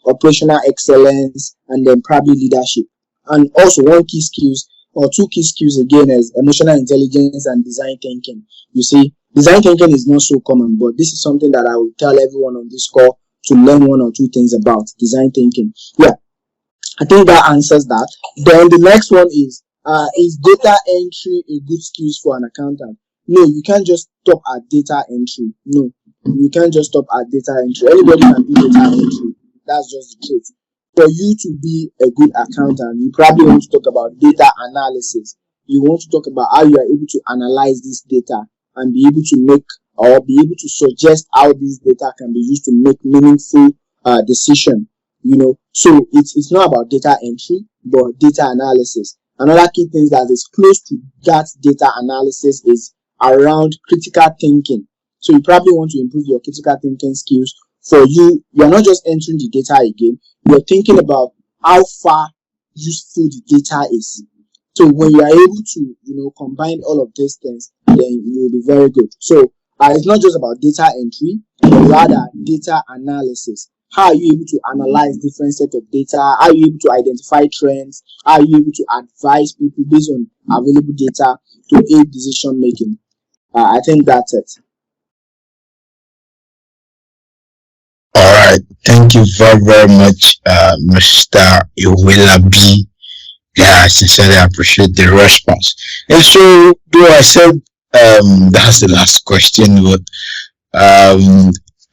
operational excellence, and then probably leadership. And also one key skills or two key skills again is emotional intelligence and design thinking. You see, design thinking is not so common, but this is something that I will tell everyone on this call to learn one or two things about design thinking. Yeah, I think that answers that. Then the next one is data entry a good skills for an accountant? No, you can't just stop at data entry. No, you can't just stop at data entry. Anybody can do data entry. That's just the truth. For you to be a good accountant, you probably want to talk about data analysis. You want to talk about how you are able to analyze this data and be able to make or be able to suggest how this data can be used to make meaningful decision. You know, so it's not about data entry, but data analysis. Another key thing that is close to that data analysis is around critical thinking. So you probably want to improve your critical thinking skills. For you, you're not just entering the data again, you're thinking about how far useful the data is. So when you are able to, combine all of these things, then you'll be very good. So it's not just about data entry, but rather data analysis. How are you able to analyze different set of data? How are you able to identify trends? How are you able to advise people based on available data to aid decision making? I think that's it. All right. Thank you very, very much, Mr. Iwilabi. Yeah, I sincerely appreciate the response. And so, though I said that's the last question, but I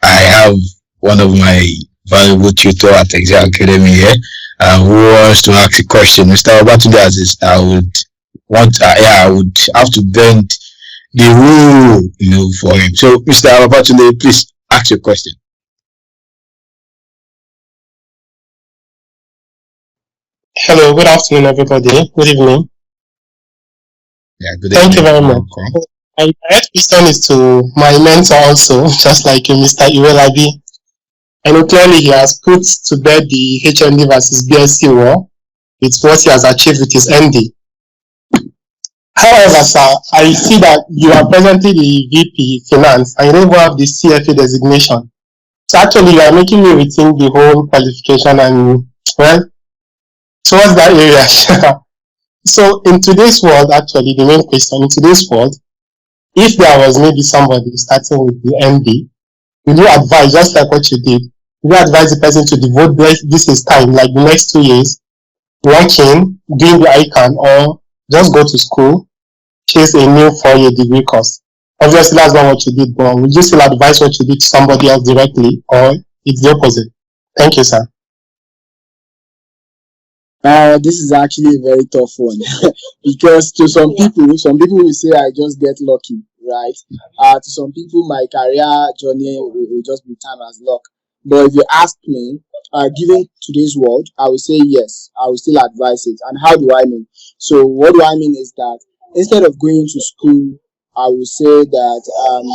have one of my valuable tutor at Agile Academy here who wants to ask a question. Mr. Obatunde Aziz, I would have to bend the rule, for him. So, Mr. Obatunde, please ask your question. Hello, good afternoon, everybody. Good evening. Yeah, good Thank you very much. Okay. My direct question is to my mentor also, just like you, Mr. Iwelabi. I know clearly he has put to bed the HND versus BSc war with what he has achieved with his MD. However, sir, I see that you are presently the VP Finance and you don't even have the CFA designation. So actually, you are making me rethink the whole qualification and, well, towards that area. So in today's world, actually, the main question, in today's world, if there was maybe somebody starting with the MD, will you advise, just like what you did, will you advise the person to devote this is time, like the next 2 years, working, doing the ICAN, or just go to school, chase a new 4-year degree course? Obviously, that's not what you did, but would you still advise what you did to somebody else directly, or it's the opposite? Thank you, sir. This is actually a very tough one because to some people will say I just get lucky, right? To some people, my career journey will just be time as luck. But if you ask me, given today's world, I will say yes. I will still advise it. And how do I mean? So what do I mean is that instead of going to school, I will say that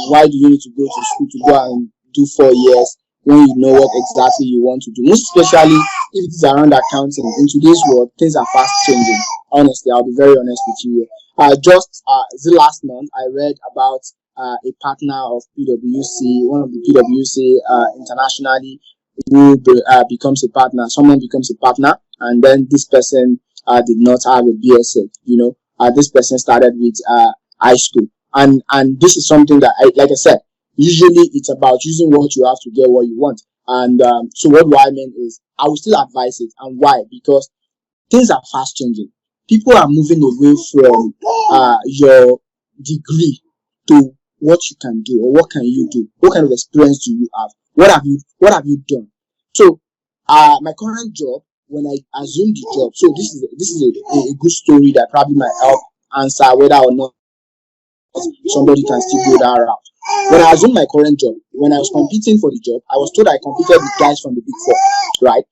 why do you need to go to school to go and do 4 years when you know what exactly you want to do? Most especially if it is around accounting. In today's world, things are fast changing. Honestly, I'll be very honest with you. Just the last month, I read about a partner of PwC, one of the PwC internationally, who becomes a partner. Someone becomes a partner, and then this person did not have a BSc. This person started with high school, and this is something that, like I said, usually it's about using what you have to get what you want. And so what do I mean is I will still advise it. And why? Because things are fast changing. People are moving away from your degree to what you can do, or what can you do? What kind of experience do you have? What have you done? So my current job, when I assumed the job, so this is a good story that probably might help answer whether or not somebody can still go that route. When I assumed my current job, when I was competing for the job, I was told I competed with guys from the Big Four, right?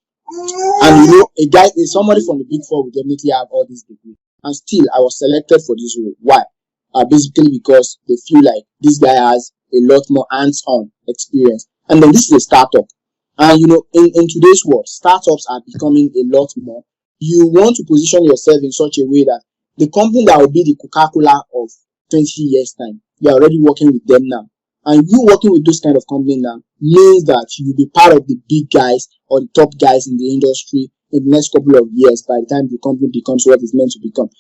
And somebody from the Big Four would definitely have all these degrees. And still, I was selected for this role. Why? Basically because they feel like this guy has a lot more hands-on experience. And then this is a startup. And in today's world, startups are becoming a lot more. You want to position yourself in such a way that the company that will be the Coca-Cola of 20 years time, you're already working with them now. And you working with those kind of company now means that you'll be part of the big guys or the top guys in the industry in the next couple of years by the time the company becomes what it's meant to become.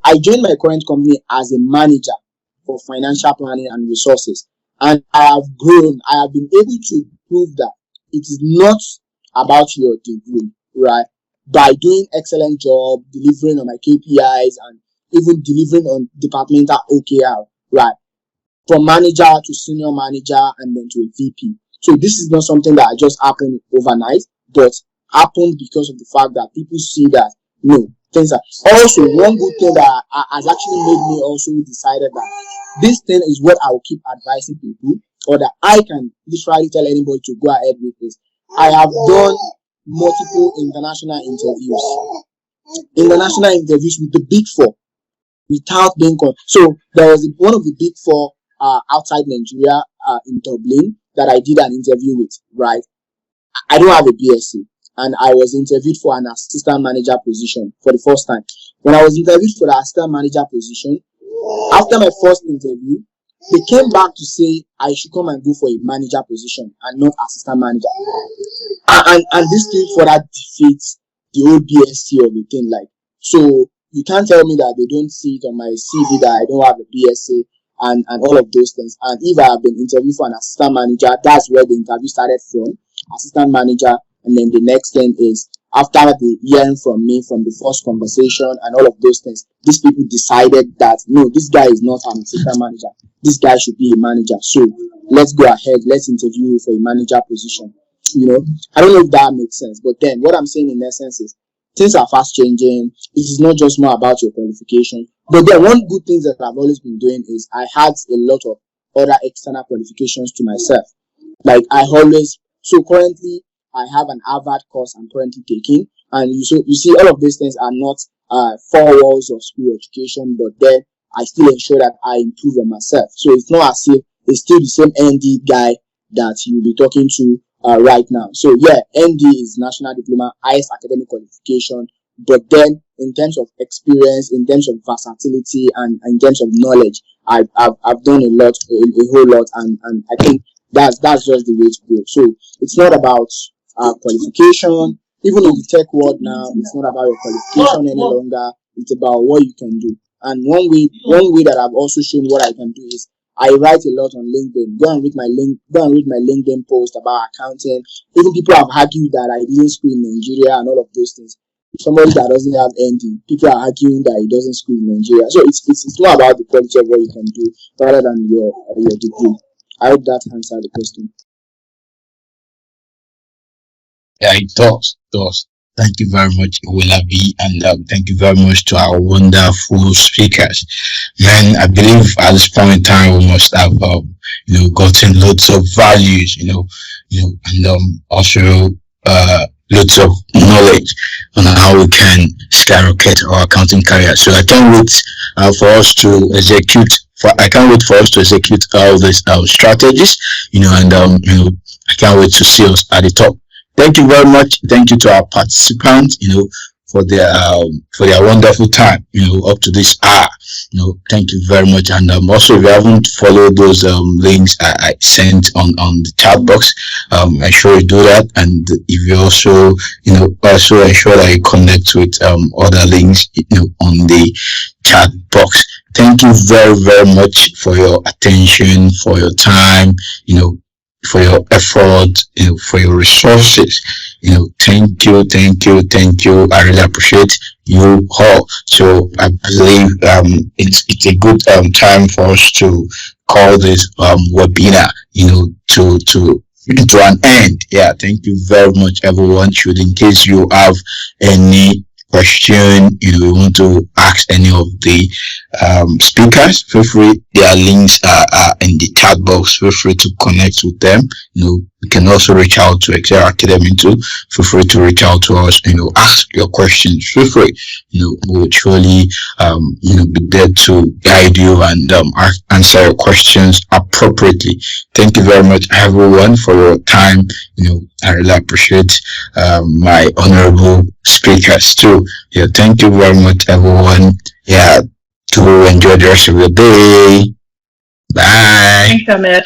I joined my current company as a manager for financial planning and resources. And I have grown. I have been able to prove that it is not about your degree, right? By doing excellent job, delivering on my KPIs, and even delivering on departmental OKR, right? From manager to senior manager and then to a VP. So this is not something that just happened overnight, but happened because of the fact that people see that, things are. Also, one good thing that has actually made me also decided that this thing is what I will keep advising people, or that I can literally tell anybody to go ahead with this. I have done multiple international interviews with the Big Four without being called. So there was one of the Big Four outside Nigeria in Dublin that I did an interview with, right? I don't have a BSc, and I was interviewed for an assistant manager position for the first time. When I was interviewed for the assistant manager position, after my first interview, they came back to say I should come and go for a manager position and not assistant manager. And this thing further defeats the whole BSc of the thing. Like, so you can't tell me that they don't see it on my CV that I don't have a BSc and all of those things. And if I have been interviewed for an assistant manager, that's where the interview started from, assistant manager. And then the next thing is, after the hearing from me from the first conversation and all of those things, these people decided that, no, this guy is not an assistant manager. This guy should be a manager. So let's go ahead. Let's interview you for a manager position. I don't know if that makes sense. But then what I'm saying in essence is, things are fast changing. It is not just more about your qualification. But then one good thing that I've always been doing is I had a lot of other external qualifications to myself. Like so currently I have an Harvard course I'm currently taking. And you see all of these things are not 4 walls of school education, but then I still ensure that I improve on myself. So it's not as if it's still the same ND guy that you'll be talking to right now. So yeah, ND is National Diploma, highest academic qualification, but then in terms of experience, in terms of versatility, and in terms of knowledge, I've done a lot, a whole lot, and I think that's just the way to go. So it's not about qualification. Even in the tech world now, it's not about your qualification any longer. It's about what you can do. And one way that I've also shown what I can do is I write a lot on LinkedIn. Go and read my LinkedIn post about accounting. Even people have argued that I didn't school in Nigeria and all of those things. Somebody that doesn't have ND, people are arguing that he doesn't school in Nigeria. So it's not about the quality of what you can do rather than your degree. I hope that answered the question. Yeah, it does. Thank you very much, Willaby, and thank you very much to our wonderful speakers. Man, I believe at this point in time we must have gotten lots of values, and also lots of knowledge on how we can skyrocket our accounting career. So I can't wait for us to execute. I can't wait for us to execute all these strategies, and I can't wait to see us at the top. Thank you very much. Thank you to our participants, for their wonderful time, up to this hour. Thank you very much. And also, if you haven't followed those links I sent on the chat box, make sure you do that. And if you also, also ensure that you connect with other links, on the chat box. Thank you very, very much for your attention, for your time, for your effort, for your resources. Thank you. I really appreciate you all. So I believe it's a good time for us to call this webinar, to an end. Yeah, thank you very much, everyone. Should in case you have any question, you want to ask any of the speakers, feel free. Their links are in the chat box. Feel free to connect with them. You can also reach out to Excel Academy too. Feel free to reach out to us. Ask your questions. Feel free. We'll surely be there to guide you and answer your questions appropriately. Thank you very much, everyone, for your time. I really appreciate my honorable speakers too. Yeah, thank you very much, everyone. Yeah, to enjoy the rest of your day. Bye. Thanks, Ahmed.